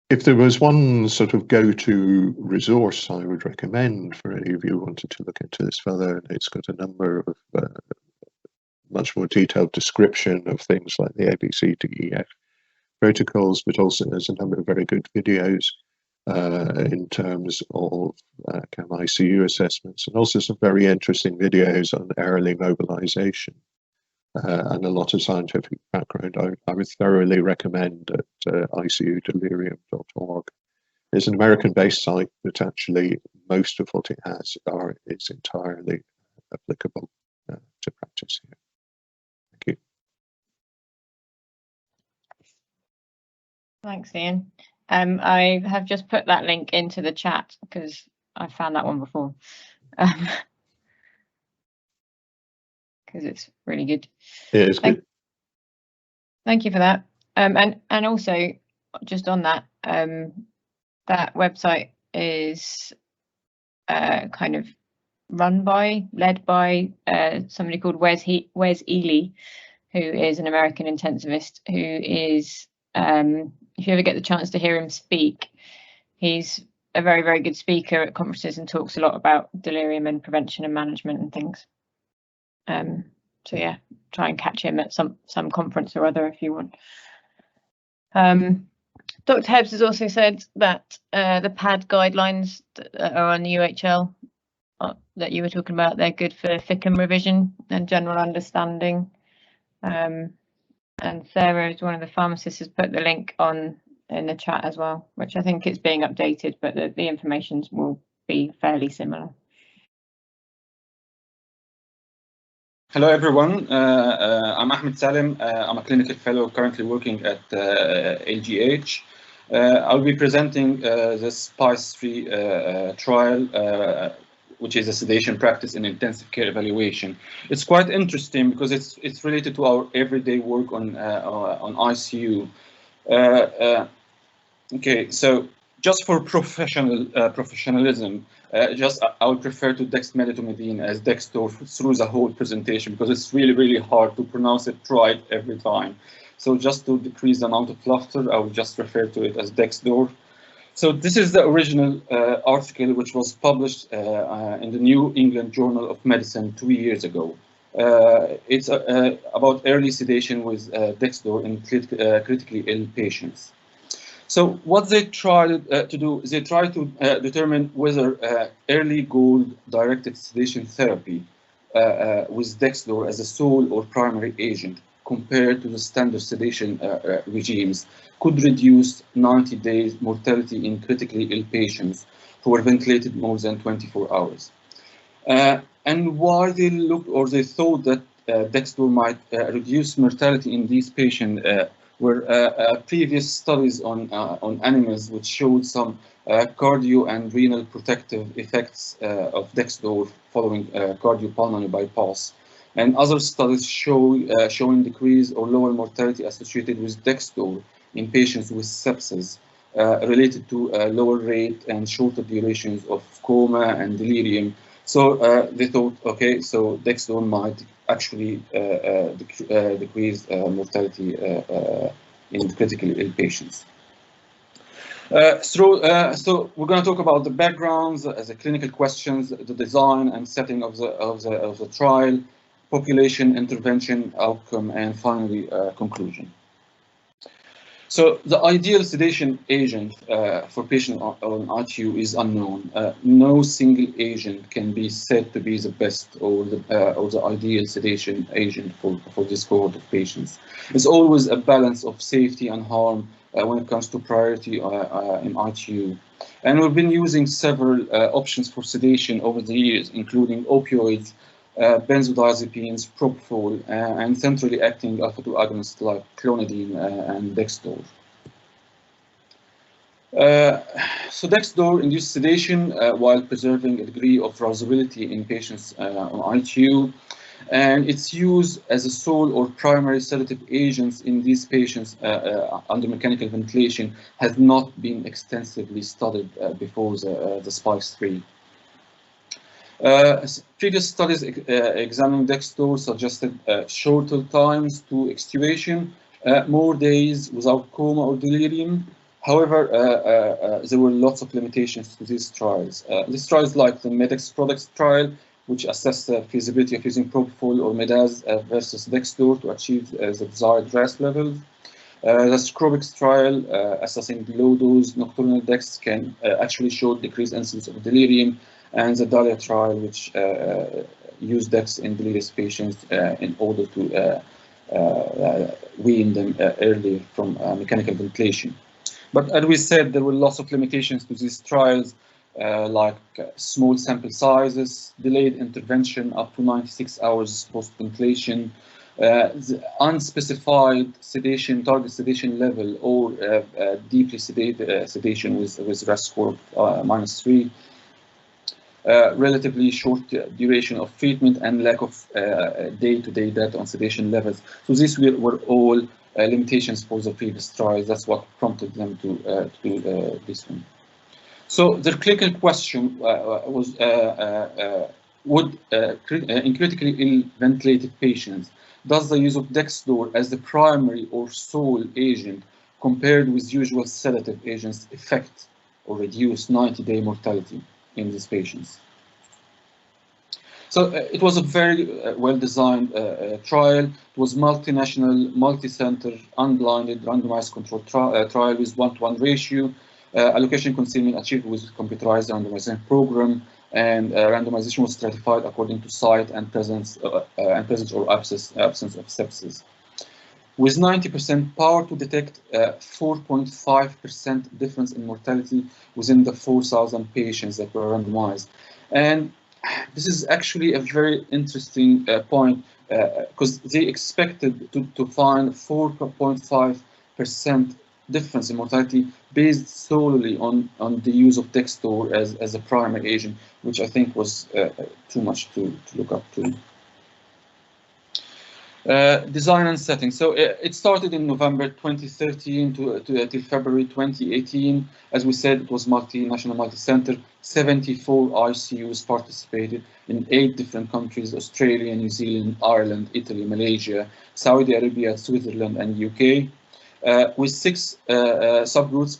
If there was one sort of go-to resource I would recommend for any of you who wanted to look into this further, it's got a number of much more detailed description of things like the ABC to EF protocols, but also there's a number of very good videos in terms of CAM ICU assessments, and also some very interesting videos on early mobilization. and a lot of scientific background. I would thoroughly recommend at icudelirium.org. It's an American-based site, but actually most of what it has is entirely applicable to practice here. Thank you. Thanks, Ian. I have just put that link into the chat because I found that one before. Because it's really good. Yeah, it's good. Thank you for that. And also, just on that, that website is kind of led by somebody called Wes Ely, who is an American intensivist who is, if you ever get the chance to hear him speak, he's a very, very good speaker at conferences and talks a lot about delirium and prevention and management and things. So yeah, try and catch him at some conference or other if you want. Dr. Hebbs has also said that the PAD guidelines that are on the UHL that you were talking about, they're good for FICM revision and general understanding. And Sarah, is one of the pharmacists, has put the link on in the chat as well, which I think is being updated, but the information will be fairly similar. Hello, everyone. I'm Ahmed Salim. I'm a clinical fellow currently working at LGH. I'll be presenting the SPICE-3 trial, which is a sedation practice in intensive care evaluation. It's quite interesting because it's related to our everyday work on ICU. Okay, so just for professionalism, I would prefer to dexmedetomidine as Dexdor through the whole presentation because it's really, really hard to pronounce it right every time. So just to decrease the amount of fluster, I will just refer to it as Dexdor. So this is the original article which was published in the New England Journal of Medicine 2 years ago. It's about early sedation with Dexdor in critically ill patients. So what they tried to do is they tried to determine whether early goal-directed sedation therapy with Dexdor as a sole or primary agent compared to the standard sedation regimes could reduce 90 days mortality in critically ill patients who were ventilated more than 24 hours. And why they looked or they thought that Dexdor might reduce mortality in these patients were previous studies on animals which showed some cardio and renal protective effects of Dexdor following cardiopulmonary bypass. And other studies showing decrease or lower mortality associated with Dexdor in patients with sepsis related to lower rate and shorter durations of coma and delirium. So they thought, okay, so Dexdor might actually decrease mortality in critically ill patients. So we're going to talk about the backgrounds, the clinical questions, the design and setting of the trial, population, intervention, outcome, and finally conclusion. So the ideal sedation agent for patients on ITU is unknown. No single agent can be said to be the best or the ideal sedation agent for this cohort of patients. It's always a balance of safety and harm when it comes to priority in ITU. And we've been using several options for sedation over the years, including opioids, benzodiazepines, propofol, and centrally acting alpha-2 agonists like clonidine and Dexdor. So Dexdor induces sedation while preserving a degree of rousability in patients on ITU, and its use as a sole or primary sedative agents in these patients under mechanical ventilation has not been extensively studied before the SPICE-3. Previous studies examining Dexdor suggested shorter times to extubation, more days without coma or delirium. However, there were lots of limitations to these trials. These trials, like the MEDEX products trial, which assessed the feasibility of using propofol or MEDAZ versus Dexdor to achieve the desired RAS levels. The Scrobix trial, assessing low-dose nocturnal Dex, can actually show decreased incidence of delirium, and the Dahlia trial, which use DEX in delirious patients in order to wean them early from mechanical ventilation. But as we said, there were lots of limitations to these trials, like small sample sizes, delayed intervention up to 96 hours post-ventilation, the unspecified sedation, target sedation level, or deeply sedated sedation with RASS score of -3, relatively short duration of treatment, and lack of day-to-day data on sedation levels. So these were all limitations for the previous trials. That's what prompted them to do this one. So the clinical question was, in critically ill ventilated patients, does the use of Dexdor as the primary or sole agent compared with usual sedative agents affect or reduce 90-day mortality in these patients? So it was a very well-designed trial. It was multinational, multi-center, unblinded, randomized controlled trial with 1-to-1 ratio. Allocation concealment achieved with computerized randomization program, and randomization was stratified according to site and presence or absence of sepsis. With 90% power to detect 4.5% difference in mortality within the 4,000 patients that were randomized. And this is actually a very interesting point, because they expected to find 4.5% difference in mortality based solely on the use of Dexdor as a primary agent, which I think was too much to look up to. Design and setting. So it started in November 2013 till February 2018. As we said, it was multinational, multi-center. 74 ICUs participated in 8 different countries: Australia, New Zealand, Ireland, Italy, Malaysia, Saudi Arabia, Switzerland, and UK. With 6 subgroups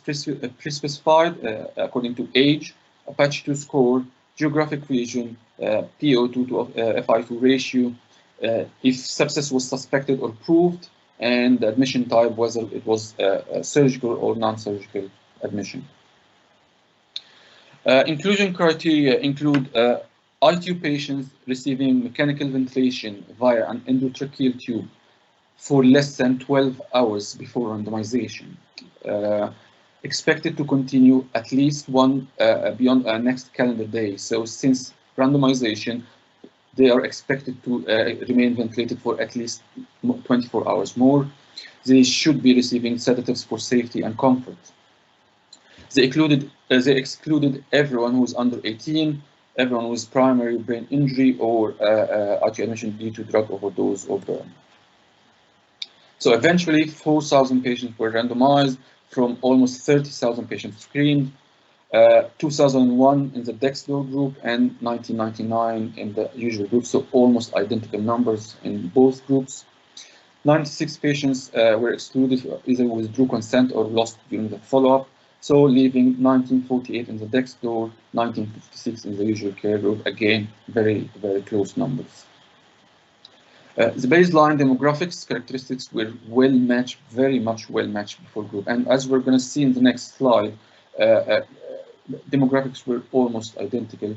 pre-specified according to age, Apache 2 score, geographic region, PO2 to FI2 ratio, if sepsis was suspected or proved, and the admission type, whether it was surgical or non-surgical admission. Inclusion criteria include ITU patients receiving mechanical ventilation via an endotracheal tube for less than 12 hours before randomization. Expected to continue at least beyond next calendar day. So since randomization, they are expected to remain ventilated for at least 24 hours more. They should be receiving sedatives for safety and comfort. They excluded everyone who is under 18, everyone with primary brain injury or ITU admission due to drug overdose or burn. So eventually 4,000 patients were randomized from almost 30,000 patients screened. 2001 in the Dexdor group and 1999 in the usual group, so almost identical numbers in both groups. 96 patients were excluded, either withdrew consent or lost during the follow-up, so leaving 1948 in the Dexdor, 1956 in the usual care group. Again, very, very close numbers. The baseline demographics characteristics were well matched, very much well matched before group, and as we're going to see in the next slide, demographics were almost identical.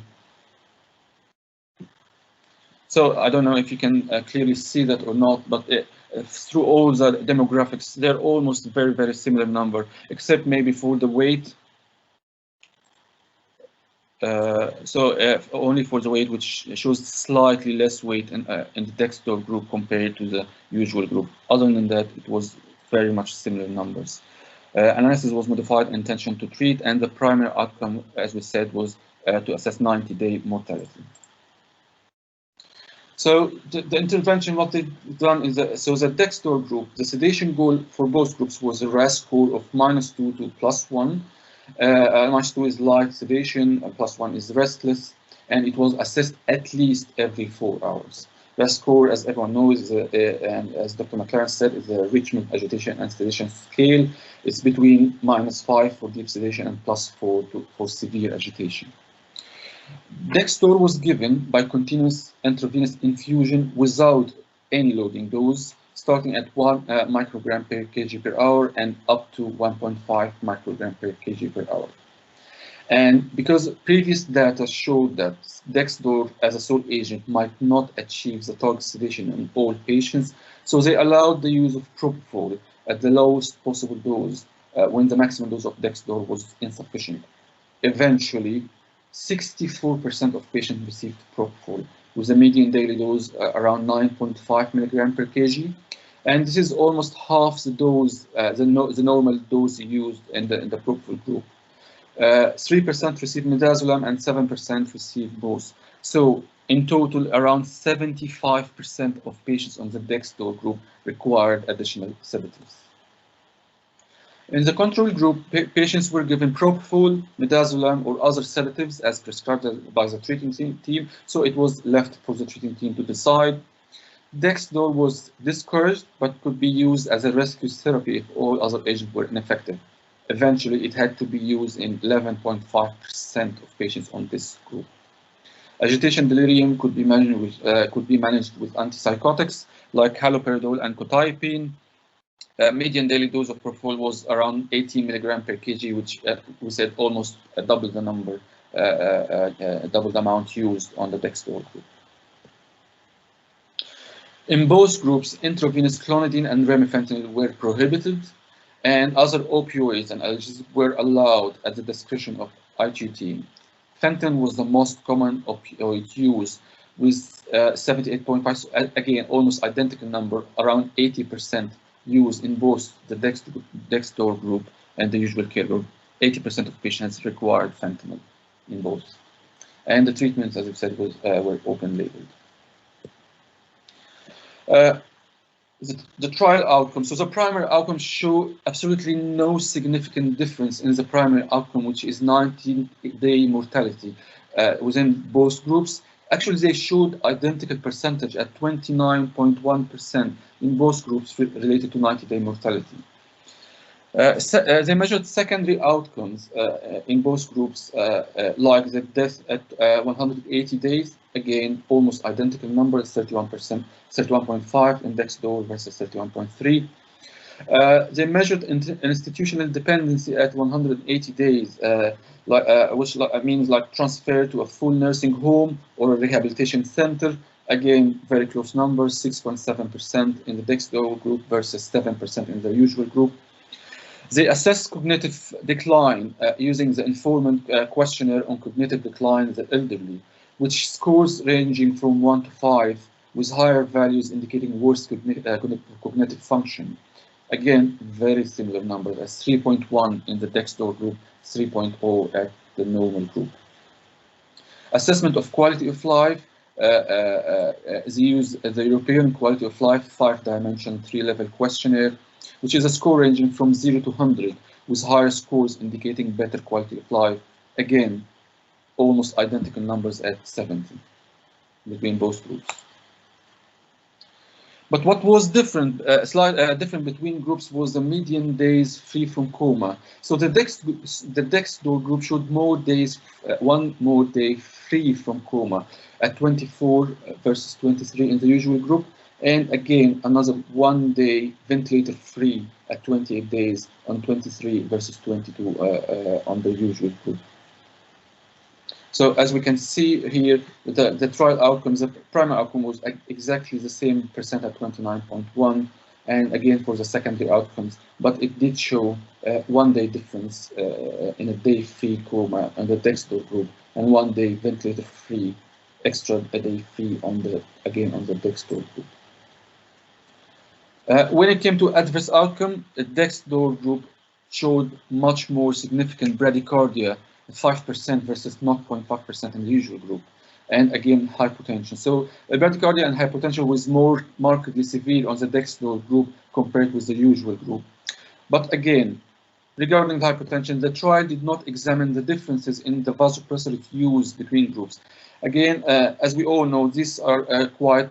So I don't know if you can clearly see that or not, but through all the demographics, they're almost very, very similar number, except maybe for the weight. Only for the weight, which shows slightly less weight in the Dexdor group compared to the usual group. Other than that, it was very much similar numbers. Analysis was modified, intention to treat, and the primary outcome, as we said, was to assess 90-day mortality. So the intervention, what they've done is that, so the Dexdor group, the sedation goal for both groups was a RASS score of -2 to +1. -2 is light sedation, and +1 is restless, and it was assessed at least every 4 hours. RASS score, as everyone knows, and as Dr. McLaren said, is the Richmond Agitation and Sedation Scale. It's between -5 for deep sedation and +4 for severe agitation. Dexdor was given by continuous intravenous infusion without any loading dose, starting at 1 microgram per kg per hour and up to 1.5 microgram per kg per hour. And because previous data showed that Dexdor as a sole agent might not achieve the target sedation in all patients, so they allowed the use of propofol at the lowest possible dose when the maximum dose of Dexdor was insufficient. Eventually, 64% of patients received propofol, with a median daily dose around 9.5 milligram per kg. And this is almost half the dose, the normal dose used in the propofol group. 3% received midazolam and 7% received both. So in total, around 75% of patients on the Dexdor group required additional sedatives. In the control group, patients were given propofol, midazolam, or other sedatives as prescribed by the treating team, so it was left for the treating team to decide. Dexdor was discouraged, but could be used as a rescue therapy if all other agents were ineffective. Eventually, it had to be used in 11.5% of patients on this group. Agitation delirium could be managed with antipsychotics like haloperidol and quetiapine. Median daily dose of propofol was around 18 milligram per kg, which we said almost double the number, double the amount used on the Dexdor group. In both groups, intravenous clonidine and remifentanil were prohibited, and other opioids and analgesics were allowed at the discretion of IQT. Fentanyl was the most common opioid used, with 78.5, so again, almost identical number, around 80% used in both the Dexdor group and the usual care group. 80% of patients required fentanyl in both. And the treatments, as I said, were open-labeled. The trial outcomes. So the primary outcomes show absolutely no significant difference in the primary outcome, which is 19-day mortality within both groups. Actually, they showed identical percentage at 29.1% in both groups related to 90-day mortality. They measured secondary outcomes in both groups, like the death at 180 days. Again, almost identical numbers, 31%, 31.5 in Dexdor versus 31.3. They measured institutional dependency at 180 days, which means like transfer to a full nursing home or a rehabilitation center. Again, very close numbers, 6.7% in the Dexdor group versus 7% in the usual group. They assessed cognitive decline using the informant questionnaire on cognitive decline in the elderly, which scores ranging from 1 to 5, with higher values indicating worse cognitive function. Again, very similar numbers as 3.1 in the Dexdor group, 3.0 at the normal group. Assessment of quality of life. They use the European Quality of Life 5-dimension 3-level questionnaire, which is a score ranging from 0 to 100, with higher scores indicating better quality of life. Again, almost identical numbers at 70 between both groups. But what was different, different between groups was the median days free from coma. So the Dexdor group showed more days, 1 more day free from coma at 24 versus 23 in the usual group. And again, another 1 day ventilator free at 28 days on 23 versus 22 on the usual group. So as we can see here, the trial outcomes, the primary outcome was exactly the same percent at 29.1, and again for the secondary outcomes, but it did show 1 day difference in a day-free coma on the Dexdor group, and 1 day ventilator-free, extra a day free on the Dexdor group. When it came to adverse outcome, the Dexdor group showed much more significant bradycardia, 5% versus 0.5% in the usual group, and again hypotension. So bradycardia and hypotension was more markedly severe on the Dexdor group compared with the usual group. But again, regarding the hypotension, the trial did not examine the differences in the vasopressor used between groups. Again, as we all know, these are quite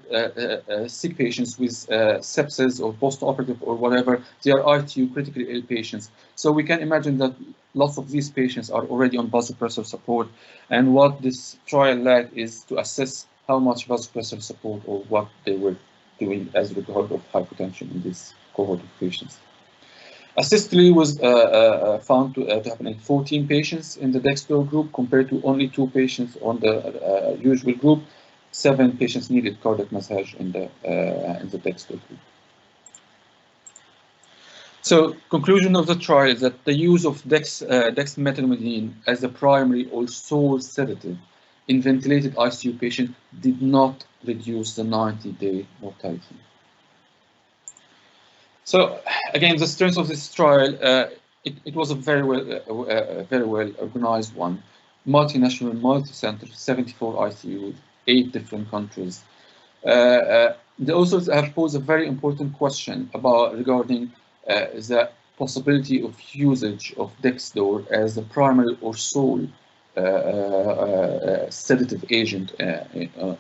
sick patients with sepsis or post-operative or whatever. They are ITU critically ill patients. So we can imagine that lots of these patients are already on vasopressor support. And what this trial lacked is to assess how much vasopressor support or what they were doing as regard of hypertension in this cohort of patients. Asystole was found to happen in 14 patients in the Dextor group compared to only 2 patients on the usual group. 7 patients needed cardiac massage in the Dextor group. So, conclusion of the trial is that the use of dexmedetomidine as a primary or sole sedative in ventilated ICU patients did not reduce the 90-day mortality. So, again, the strength of this trial, it was a very well organized one. Multinational, multi-center, 74 ICUs, 8 different countries. The authors have posed a very important question regarding the possibility of usage of Dextor as the primary or sole sedative agent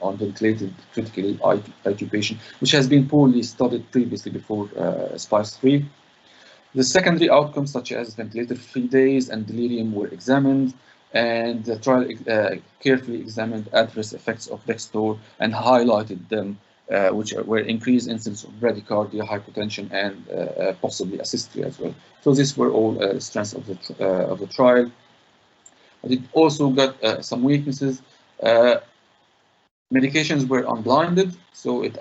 on ventilated critical ICU patient, which has been poorly studied previously before SPICE-3. The secondary outcomes, such as ventilator-free days and delirium, were examined, and the trial carefully examined adverse effects of Dextor and highlighted them, which were increased incidence of bradycardia, hypotension, and possibly asystole as well. So these were all strengths of the trial. But it also got some weaknesses. Medications were unblinded, so it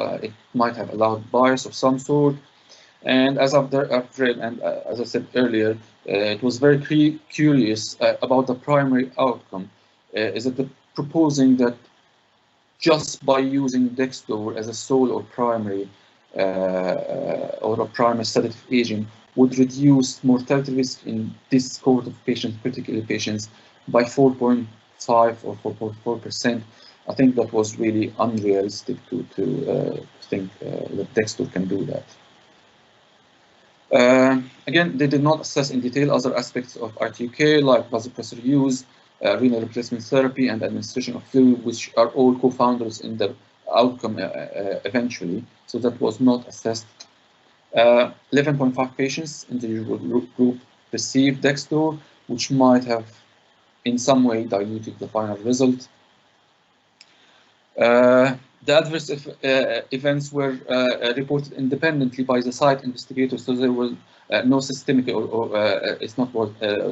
might have allowed bias of some sort. And as I've read, and as I said earlier, it was very curious about the primary outcome. Is that proposing that just by using Dextor as a sole or primary sedative agent would reduce mortality risk in this cohort of patients, particularly patients, by 4.5 or 4.4%. I think that was really unrealistic to think that Dextor can do that. Again, they did not assess in detail other aspects of RTUK, like vasopressor use, renal replacement therapy, and administration of fluid, which are all co-founders in the outcome eventually. So that was not assessed. 11.5 patients in the usual group received Dextor, which might have in some way diluted the final result. The adverse events were reported independently by the site investigator, so there was no systemic it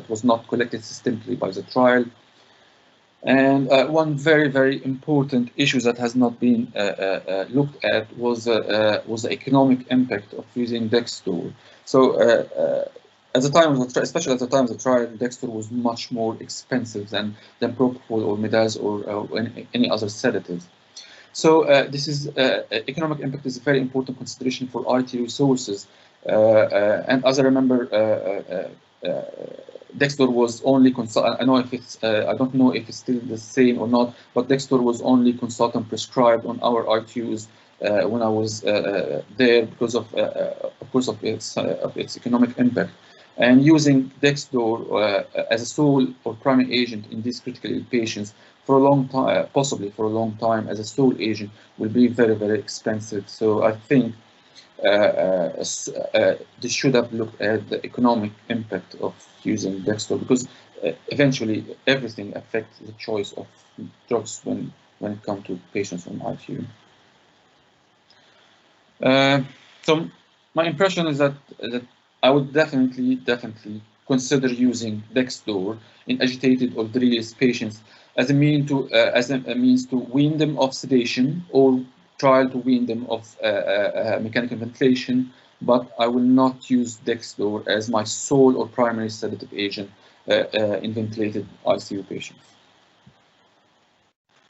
was not collected systemically by the trial. And one very important issue that has not been looked at was the economic impact of using Dextor. So at the time of the trial, especially at the time of the trial, Dextor was much more expensive than propofol or MENDS or any other sedatives. So this is economic impact is a very important consideration for IT resources. And as I remember, Dextor was only I know if it's I don't know if it's still the same or not, but Dextor was only consultant prescribed on our RTUs when I was there because of course of its economic impact. And using Dextor as a sole or primary agent in these critical ill patients for a long time, possibly for a long time as a sole agent, will be very expensive. So I think this should have looked at the economic impact of using Dextor, because eventually everything affects the choice of drugs when it comes to patients on ITU. So my impression is that I would definitely consider using Dextor in agitated or delirious patients as a means to wean them off sedation or try to wean them off mechanical ventilation, but I will not use Dextor as my sole or primary sedative agent in ventilated ICU patients.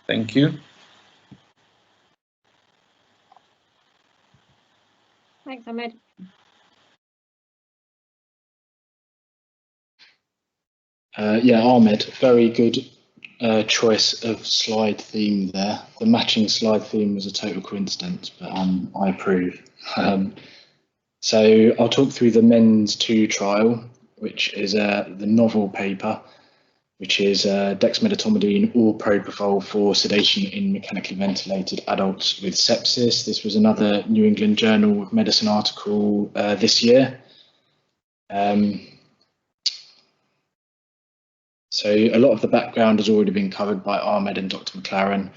Thank you. Thanks, Ahmed. Yeah, Ahmed, very good choice of slide theme there. The matching slide theme was a total coincidence, but I approve. So I'll talk through the MENDS 2 trial, which is the novel paper, which is dexmedetomidine or propofol for sedation in mechanically ventilated adults with sepsis. This was another New England Journal of Medicine article this year. So a lot of the background has already been covered by Ahmed and Dr. McLaren.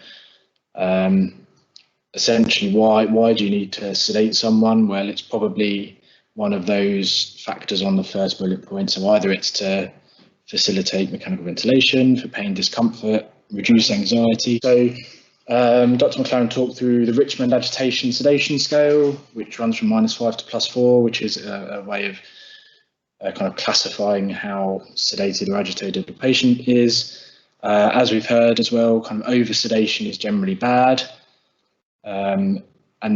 Essentially, why do you need to sedate someone? Well, it's probably one of those factors on the first bullet point. So either it's to facilitate mechanical ventilation for pain, discomfort, reduce anxiety. So Dr. McLaren talked through the Richmond Agitation Sedation Scale, which runs from -5 to +4, which is a way of kind of classifying how sedated or agitated a patient is. As we've heard as well, kind of over-sedation is generally bad. And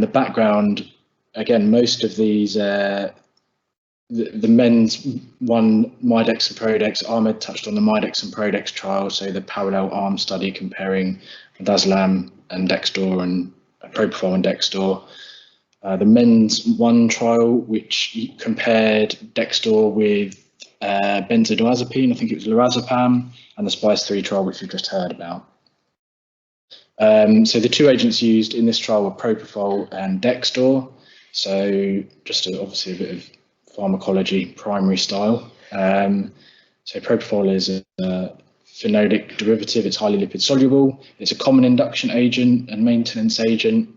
the background, again, most of these, the MENDS 1, MIDEX and PRODEX, Ahmed touched on the MIDEX and PRODEX trial, so the parallel arm study comparing midazolam and Dextor and propofol and Dextor. The MENDS 1 trial, which compared Dextor with benzodiazepine, I think it was lorazepam, and the SPICE-3 trial, which we've just heard about. So the two agents used in this trial were propofol and Dextor. So just obviously a bit of pharmacology, primary style. So propofol is a phenolic derivative. It's highly lipid soluble. It's a common induction agent and maintenance agent.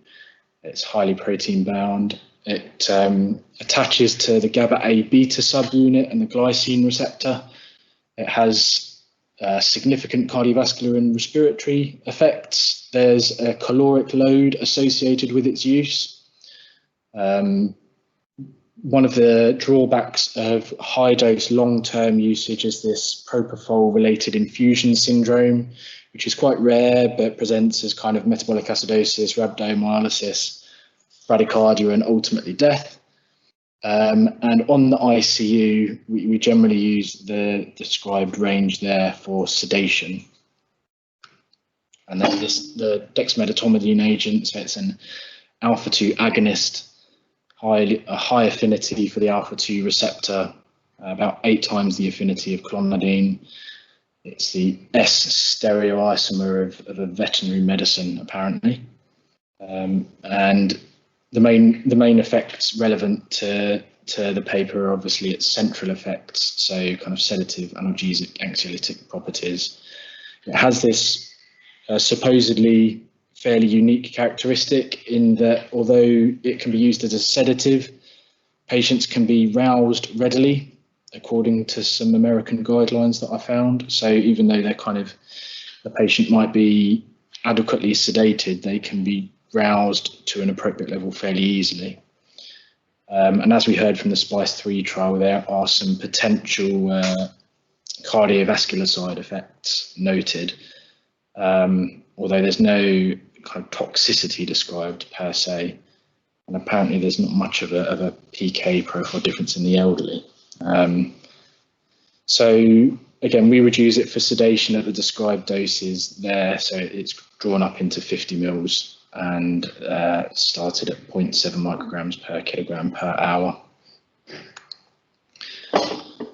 It's highly protein bound. It attaches to the GABA-A beta subunit and the glycine receptor. It has significant cardiovascular and respiratory effects. There's a caloric load associated with its use. One of the drawbacks of high dose long-term usage is this propofol related infusion syndrome, which is quite rare but presents as kind of metabolic acidosis, rhabdomyolysis, bradycardia, and ultimately death. And on the ICU, we generally use the described range there for sedation. And then the dexmedetomidine agent, so it's an alpha-2 agonist, a high affinity for the alpha-2 receptor, about 8 times the affinity of clonidine. It's the S stereoisomer of a veterinary medicine, apparently. And the main effects relevant to the paper are obviously its central effects, so kind of sedative, analgesic, anxiolytic properties. It has this supposedly fairly unique characteristic in that although it can be used as a sedative, patients can be roused readily, according to some American guidelines that I found. So even though the patient might be adequately sedated, they can be roused to an appropriate level fairly easily. And as we heard from the SPICE-3 trial, there are some potential cardiovascular side effects noted, although there's no kind of toxicity described per se, and apparently there's not much of a PK profile difference in the elderly. So again, we would use it for sedation at the described doses there, so it's drawn up into 50 mils and started at 0.7 micrograms per kilogram per hour.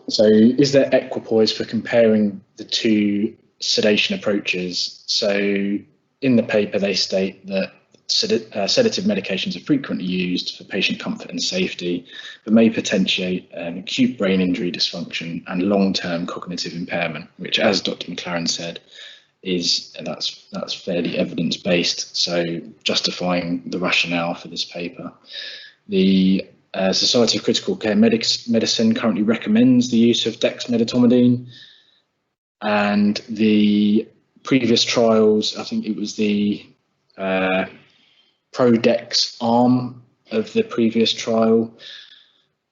So is there equipoise for comparing the two sedation approaches? So in the paper, they state that sedative medications are frequently used for patient comfort and safety, but may potentiate acute brain injury dysfunction and long-term cognitive impairment, which, as Dr. McLaren said, that's fairly evidence-based, so justifying the rationale for this paper. The Society of Critical Care Medicine currently recommends the use of dexmedetomidine, and the previous trials, I think it was the PRODEX arm of the previous trial,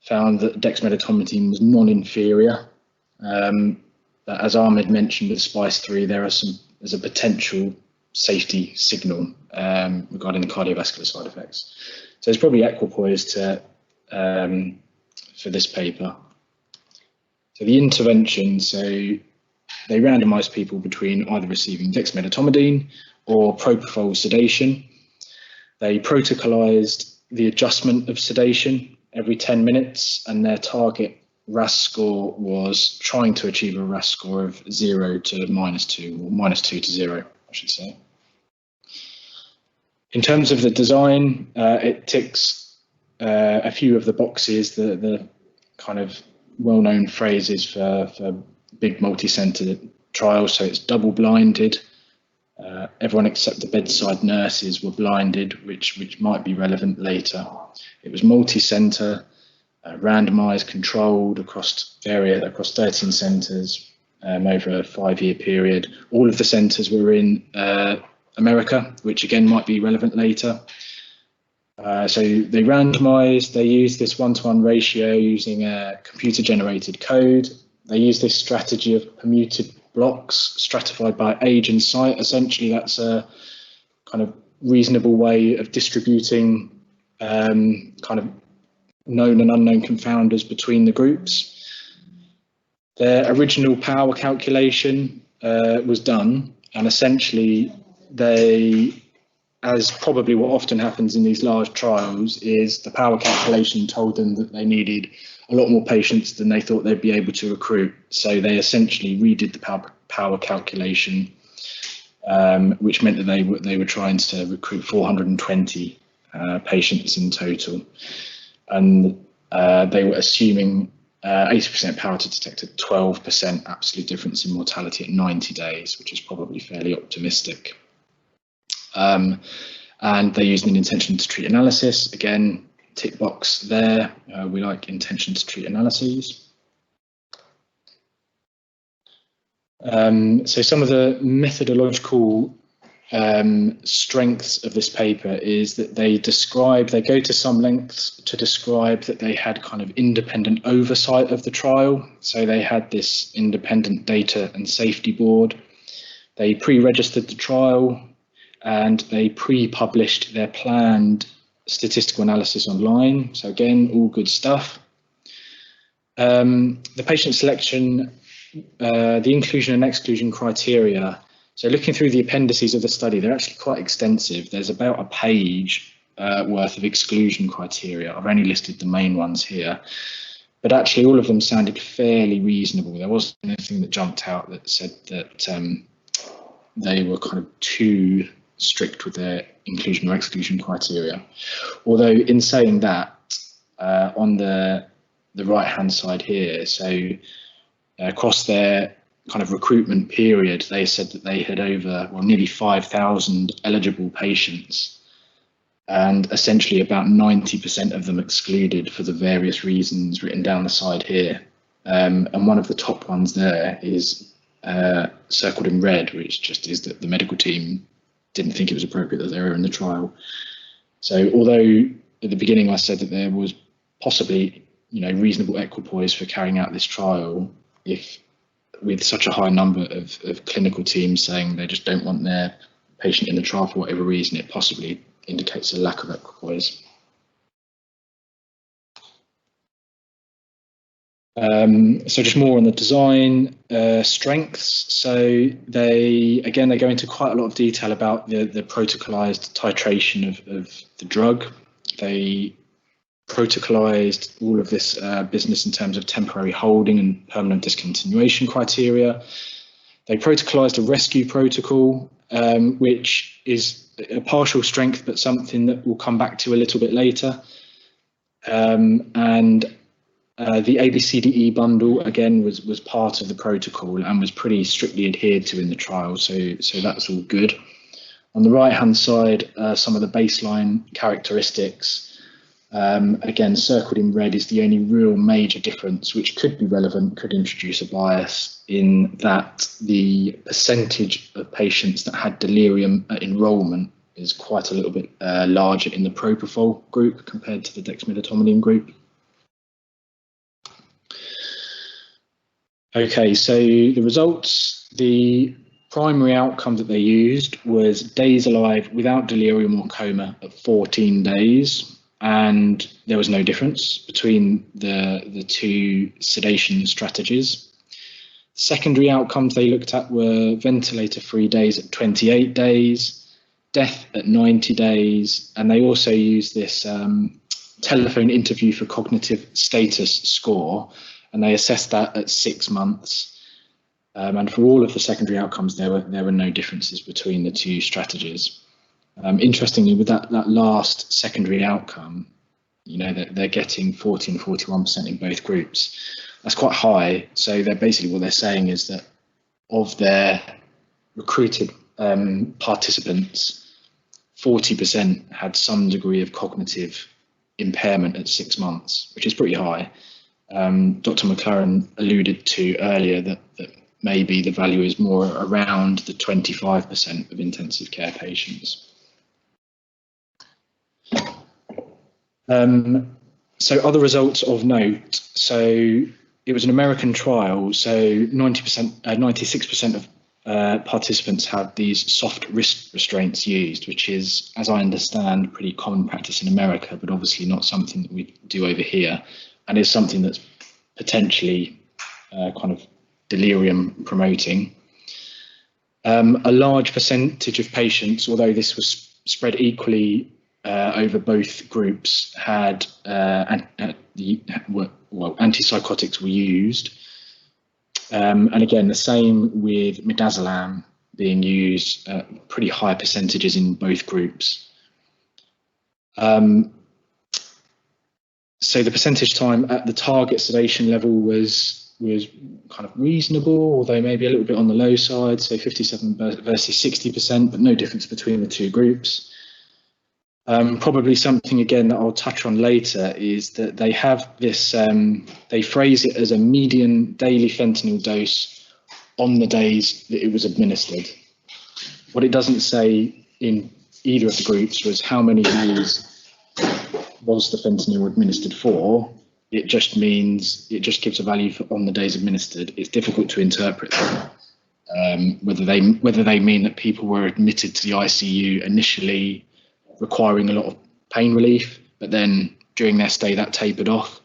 found that dexmedetomidine was non-inferior. But as Ahmed mentioned with SPICE-3, there's a potential safety signal regarding the cardiovascular side effects. So it's probably equipoise for this paper. So the intervention, so they randomised people between either receiving dexmedetomidine or propofol sedation. They protocolized the adjustment of sedation every 10 minutes, and their target RASS score was trying to achieve a RASS score of 0 to -2, or -2 to 0, I should say. In terms of the design, it ticks a few of the boxes, the kind of well-known phrases for big multi-centre trials. So it's double-blinded. Everyone except the bedside nurses were blinded, which might be relevant later. It was multi-centre. randomised, controlled across 13 centres over a 5-year period. All of the centres were in America, which again might be relevant later. So they randomised, they used this 1-to-1 ratio using a computer-generated code. They used this strategy of permuted blocks stratified by age and site. Essentially, that's a kind of reasonable way of distributing kind of known and unknown confounders between the groups. Their original power calculation was done, and essentially they, as probably what often happens in these large trials, is the power calculation told them that they needed a lot more patients than they thought they'd be able to recruit. So they essentially redid the power calculation, which meant that they were trying to recruit 420 patients in total. And they were assuming 80% power to detect a 12% absolute difference in mortality at 90 days, which is probably fairly optimistic. And they used an intention to treat analysis. Again, tick box there. We like intention to treat analyses. So some of the methodological strengths of this paper is that they go to some lengths to describe that they had kind of independent oversight of the trial. So they had this independent data and safety board. They pre-registered the trial and they pre-published their planned statistical analysis online. So again, all good stuff. The patient selection, the inclusion and exclusion criteria. So looking through the appendices of the study, they're actually quite extensive. There's about a page worth of exclusion criteria. I've only listed the main ones here, but actually all of them sounded fairly reasonable. There wasn't anything that jumped out that said that they were kind of too strict with their inclusion or exclusion criteria. Although in saying that, on the right-hand side here, so across their kind of recruitment period, they said that they had nearly 5,000 eligible patients, and essentially about 90% of them excluded for the various reasons written down the side here. And one of the top ones there is circled in red, which just is that the medical team didn't think it was appropriate that they were in the trial. So although at the beginning I said that there was possibly, reasonable equipoise for carrying out this trial, if with such a high number of clinical teams saying they just don't want their patient in the trial for whatever reason, it possibly indicates a lack of equipoise. So just more on the design strengths. So they go into quite a lot of detail about the protocolized titration of the drug. They protocolized all of this business in terms of temporary holding and permanent discontinuation criteria. They protocolized a rescue protocol, which is a partial strength, but something that we'll come back to a little bit later. The ABCDE bundle, again, was part of the protocol and was pretty strictly adhered to in the trial, so that's all good. On the right-hand side, some of the baseline characteristics. Again, circled in red is the only real major difference, which could be relevant, could introduce a bias, in that the percentage of patients that had delirium at enrolment is quite a little bit larger in the propofol group compared to the dexmedetomidine group. Okay, so the results, the primary outcome that they used was days alive without delirium or coma at 14 days. And there was no difference between the two sedation strategies. Secondary outcomes they looked at were ventilator-free days at 28 days, death at 90 days, and they also used this telephone interview for cognitive status score, and they assessed that at 6 months. And for all of the secondary outcomes, there were no differences between the two strategies. Interestingly, with that last secondary outcome, they're getting 40 and 41% in both groups. That's quite high. So they're basically, what they're saying is that of their recruited participants, 40% had some degree of cognitive impairment at 6 months, which is pretty high. Dr. McLaren alluded to earlier that maybe the value is more around the 25% of intensive care patients. So other results of note. So it was an American trial. So 96% of participants had these soft wrist restraints used, which is, as I understand, pretty common practice in America, but obviously not something that we do over here, and is something that's potentially kind of delirium promoting. A large percentage of patients, although this was spread equally over both groups, had antipsychotics were used. And again, the same with midazolam being used, pretty high percentages in both groups. So the percentage time at the target sedation level was kind of reasonable, although maybe a little bit on the low side, so 57 versus 60%, but no difference between the two groups. Probably something, again, that I'll touch on later is that they have this, they phrase it as a median daily fentanyl dose on the days that it was administered. What it doesn't say in either of the groups was how many days was the fentanyl administered for. It just means, it just gives a value for on the days administered. It's difficult to interpret that. Whether they mean that people were admitted to the ICU initially requiring a lot of pain relief, but then during their stay that tapered off.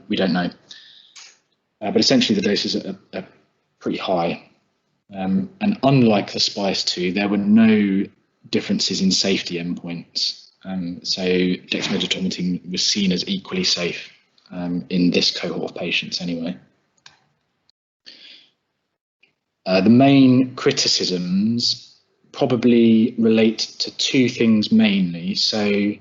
We don't know. But essentially the doses are pretty high. And unlike the SPICE-2, there were no differences in safety endpoints. So dexmedetomidine was seen as equally safe in this cohort of patients anyway. The main criticisms probably relate to two things mainly. So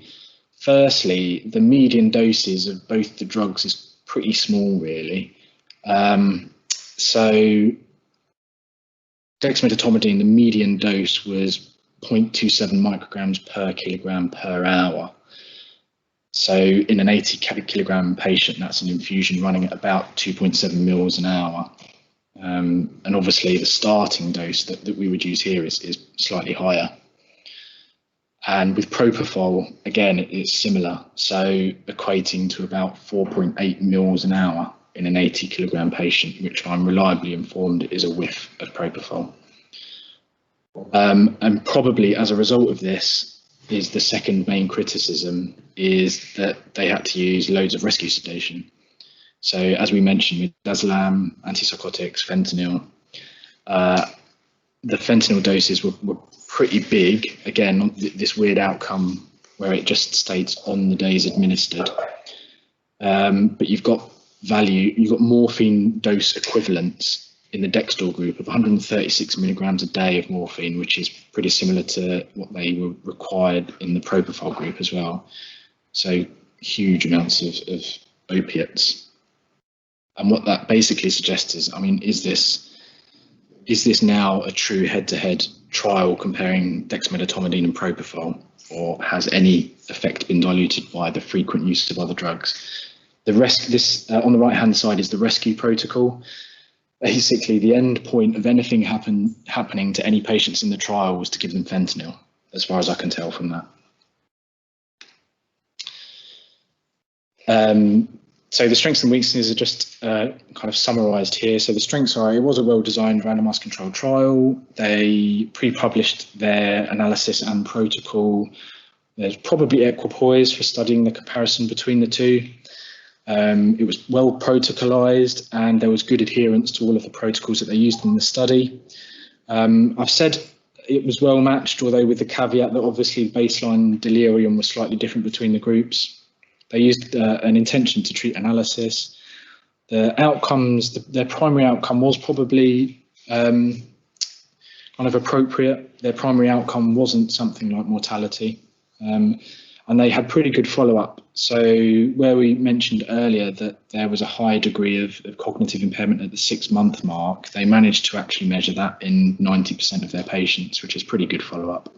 firstly, the median doses of both the drugs is pretty small, really. So dexmedetomidine, the median dose was 0.27 micrograms per kilogram per hour. So in an 80 kilogram patient, that's an infusion running at about 2.7 mils an hour. And obviously the starting dose that we would use here is slightly higher. And with propofol, again, it's similar. So equating to about 4.8 mils an hour in an 80 kilogram patient, which I'm reliably informed is a whiff of propofol. And probably as a result of this is the second main criticism is that they had to use loads of rescue sedation. So as we mentioned, midazolam, antipsychotics, fentanyl, the fentanyl doses were pretty big. Again, this weird outcome where it just states on the days administered. But you've got morphine dose equivalents in the Dexdor group of 136 milligrams a day of morphine, which is pretty similar to what they were required in the propofol group as well. So huge amounts of opiates. And what that basically suggests is, I mean, is this now a true head-to-head trial comparing dexmedetomidine and propofol, or has any effect been diluted by the frequent use of other drugs? On the right-hand side is the rescue protocol. Basically, the end point of anything happening to any patients in the trial was to give them fentanyl, as far as I can tell from that. So the strengths and weaknesses are just kind of summarised here. So the strengths are, it was a well-designed randomised controlled trial. They pre-published their analysis and protocol. There's probably equipoise for studying the comparison between the two. It was well protocolized and there was good adherence to all of the protocols that they used in the study. I've said it was well matched, although with the caveat that obviously baseline delirium was slightly different between the groups. They used an intention to treat analysis. The outcomes, their primary outcome was probably kind of appropriate. Their primary outcome wasn't something like mortality. And they had pretty good follow-up. So where we mentioned earlier that there was a high degree of cognitive impairment at the 6-month mark, they managed to actually measure that in 90% of their patients, which is pretty good follow-up.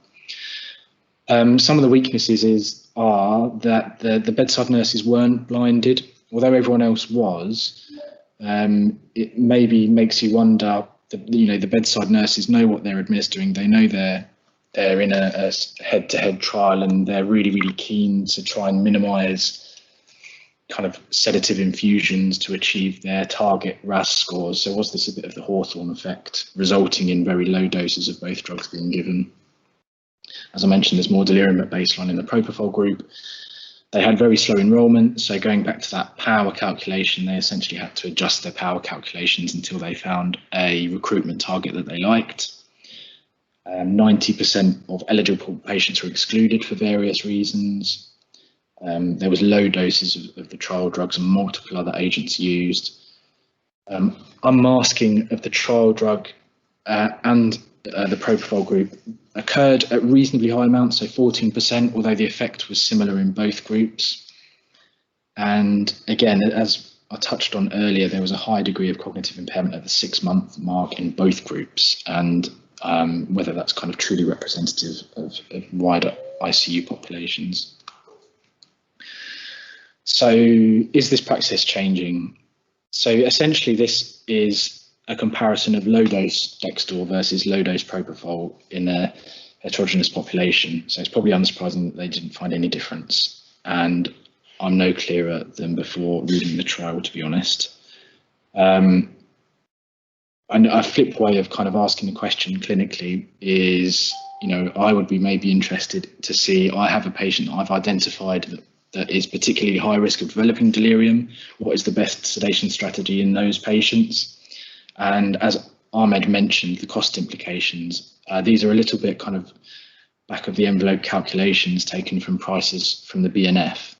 Some of the weaknesses are that the bedside nurses weren't blinded, although everyone else was. It maybe makes you wonder that, you know, the bedside nurses know what they're administering. They know they're in a head-to-head trial, and they're really, really keen to try and minimise kind of sedative infusions to achieve their target RAS scores. So was this a bit of the Hawthorne effect, resulting in very low doses of both drugs being given? As I mentioned, there's more delirium at baseline in the propofol group. They had very slow enrolment, so going back to that power calculation, they essentially had to adjust their power calculations until they found a recruitment target that they liked. 90% of eligible patients were excluded for various reasons. There was low doses of the trial drugs and multiple other agents used. Unmasking of the trial drug and the propofol group occurred at reasonably high amounts, so 14%, although the effect was similar in both groups. And again, as I touched on earlier, there was a high degree of cognitive impairment at the 6-month mark in both groups, and whether that's kind of truly representative of wider ICU populations. So is this practice changing? So essentially this is a comparison of low-dose Dextor versus low-dose propofol in a heterogeneous population. So it's probably unsurprising that they didn't find any difference. And I'm no clearer than before reading the trial, to be honest. And a flip way of kind of asking the question clinically is, you know, I would be maybe interested to see, I have a patient that I've identified that is particularly high risk of developing delirium. What is the best sedation strategy in those patients? And as Ahmed mentioned, the cost implications, these are a little bit kind of back of the envelope calculations taken from prices from the BNF.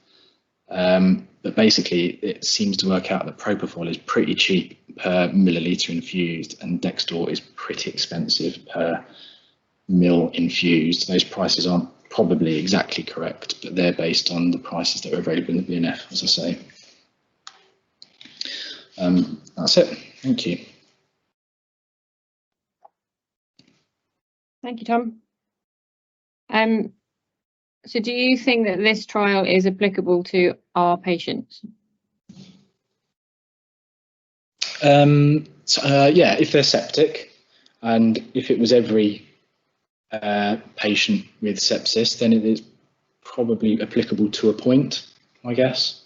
But basically, it seems to work out that propofol is pretty cheap per milliliter infused, and Dextor is pretty expensive per mil infused. Those prices aren't probably exactly correct, but they're based on the prices that are available in the BNF, as I say. That's it. Thank you. Thank you, Tom. So do you think that this trial is applicable to our patients? Yeah, if they're septic, and if it was every patient with sepsis, then it is probably applicable to a point, I guess.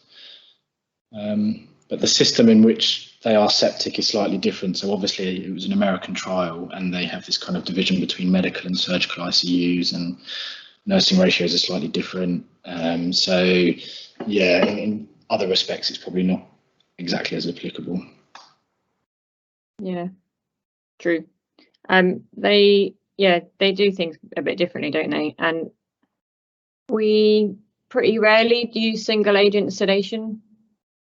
But the system in which they are septic is slightly different. So obviously it was an American trial, and they have this kind of division between medical and surgical ICUs, and nursing ratios are slightly different. So yeah, in other respects, it's probably not exactly as applicable. Yeah, true. They do things a bit differently, don't they? And we pretty rarely use single agent sedation,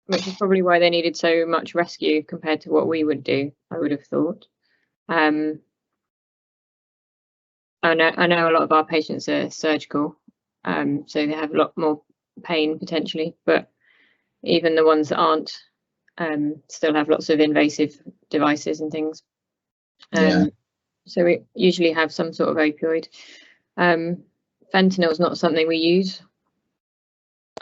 which is probably why they needed so much rescue compared to what we would do, I would have thought. I know a lot of our patients are surgical, so they have a lot more pain potentially, but even the ones that aren't still have lots of invasive devices and things. So we usually have some sort of opioid. Fentanyl is not something we use.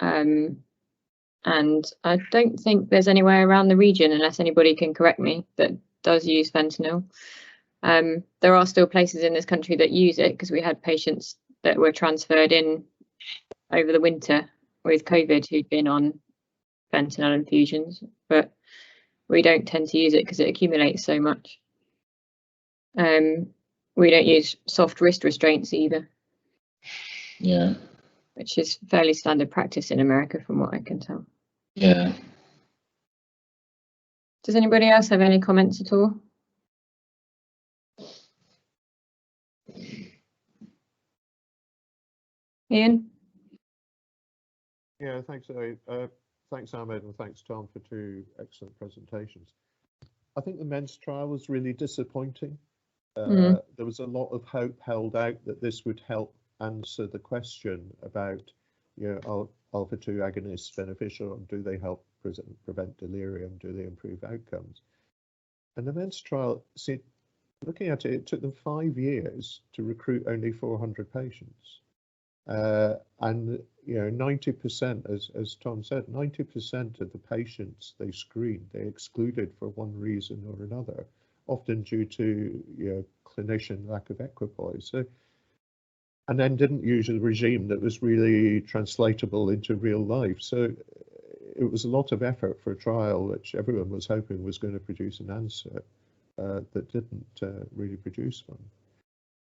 And I don't think there's anywhere around the region, unless anybody can correct me, that does use fentanyl. There are still places in this country that use it, because we had patients that were transferred in over the winter with COVID who'd been on fentanyl infusions, but we don't tend to use it because it accumulates so much. We don't use soft wrist restraints either. Yeah. Which is fairly standard practice in America, from what I can tell. Yeah. Does anybody else have any comments at all? Ian? Yeah, thanks, thanks, Ahmed, and thanks, Tom, for 2 excellent presentations. I think the MENDS trial was really disappointing. There was a lot of hope held out that this would help answer the question about, you know, alpha-2 agonists beneficial, and do they help prevent delirium? Do they improve outcomes? And the MENDS trial, see, looking at it, it took them 5 years to recruit only 400 patients. And 90%, as Tom said, 90% of the patients they screened, they excluded for one reason or another, often due to clinician lack of equipoise. So, and then didn't use a regime that was really translatable into real life. So it was a lot of effort for a trial which everyone was hoping was going to produce an answer that didn't really produce one.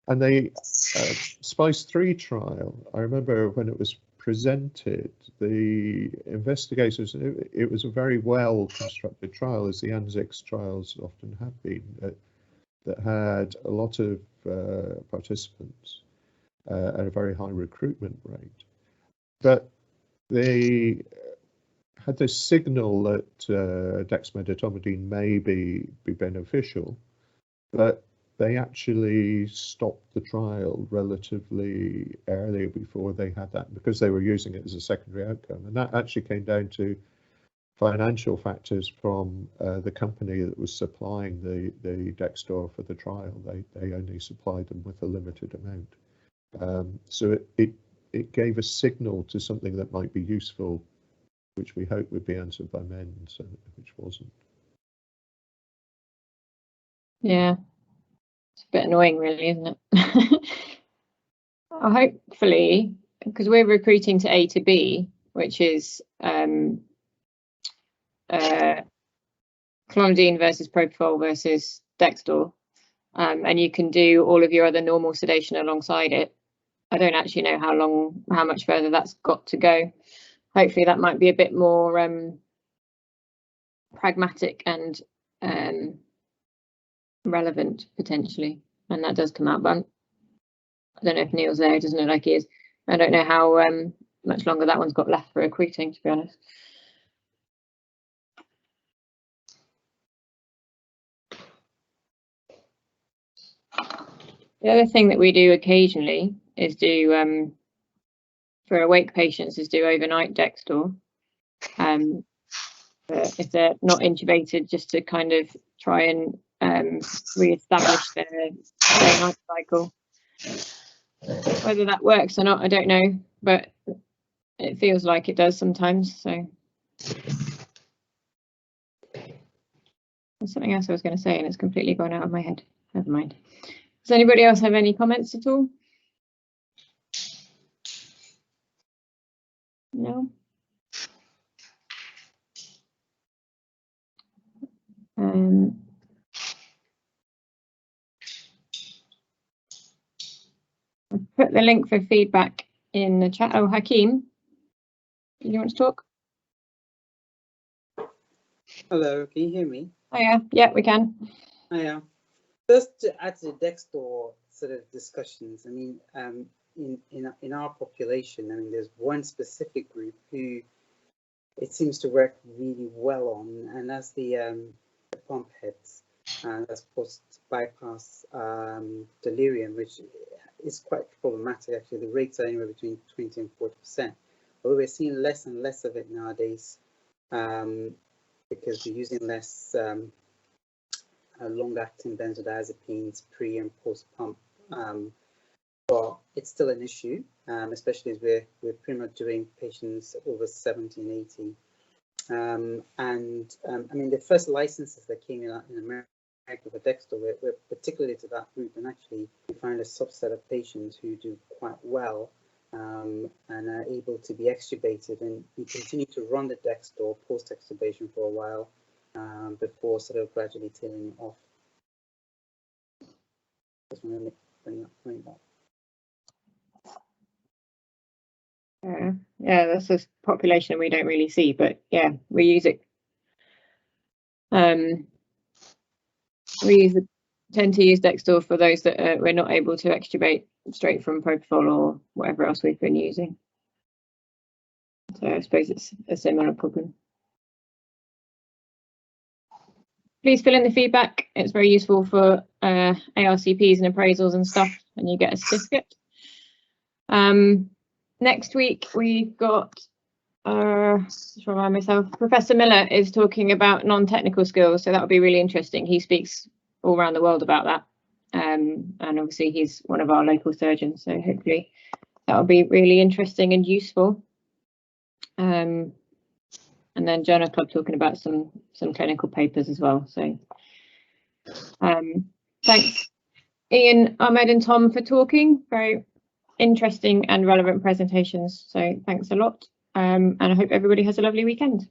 And the SPICE-3 trial, I remember when it was presented, the investigators, it was a very well constructed trial, as the ANZIX trials often have been, that had a lot of participants at a very high recruitment rate. But they had this signal that dexmedetomidine may be beneficial, but they actually stopped the trial relatively early before they had that, because they were using it as a secondary outcome. And that actually came down to financial factors from the company that was supplying the Dextor for the trial. They only supplied them with a limited amount. So it gave a signal to something that might be useful, which we hope would be answered by MENDS, which wasn't. Yeah. It's a bit annoying, really, isn't it? Hopefully, because we're recruiting to A to B, which is clonidine versus propofol versus Dextor, and you can do all of your other normal sedation alongside it. I don't actually know how much further that's got to go. Hopefully, that might be a bit more pragmatic and relevant potentially, and that does come out, but I don't know if Neil's there. It doesn't look like he is. I don't know how much longer that one's got left for recruiting, to be honest. The other thing that we do occasionally is do for awake patients is do overnight Dextor, if they're not intubated, just to kind of try and re-establish their day-night cycle. Whether that works or not, I don't know, but it feels like it does sometimes. So there's something else I was going to say and it's completely gone out of my head. Never mind. Does anybody else have any comments at all? No. I'll put the link for feedback in the chat. Oh, Hakeem, do you want to talk? Hello, can you hear me? Oh yeah, we can. Oh yeah. Just to add to the Dextor sort of discussions, I mean, in our population, I mean, there's one specific group who it seems to work really well on, and that's the pump heads, that's post-bypass delirium, which is quite problematic actually. The rates are anywhere between 20 and 40%, but we're seeing less and less of it nowadays because we're using less long-acting benzodiazepines pre and post-pump, but it's still an issue, especially as we're pretty much doing patients over 70 and 80. I mean, the first licenses that came in America for Dextor were particularly to that group, and actually we find a subset of patients who do quite well and are able to be extubated, and we continue to run the Dextor post-extubation for a while before sort of gradually tailing it off. Just want to bring that point up. Yeah, that's a population we don't really see, but yeah, we use it. Tend to use Dextor for those that we're not able to extubate straight from propofol or whatever else we've been using. So I suppose it's a similar problem. Please fill in the feedback. It's very useful for ARCPs and appraisals and stuff, and you get a certificate. Next week we've got, just remind myself, Professor Miller is talking about non-technical skills, so that'll be really interesting. He speaks all around the world about that, and obviously he's one of our local surgeons, so hopefully that'll be really interesting and useful. And then Journal Club talking about some clinical papers as well. So thanks Ian, Ahmed and Tom for talking. Very interesting and relevant presentations. So thanks a lot. And I hope everybody has a lovely weekend.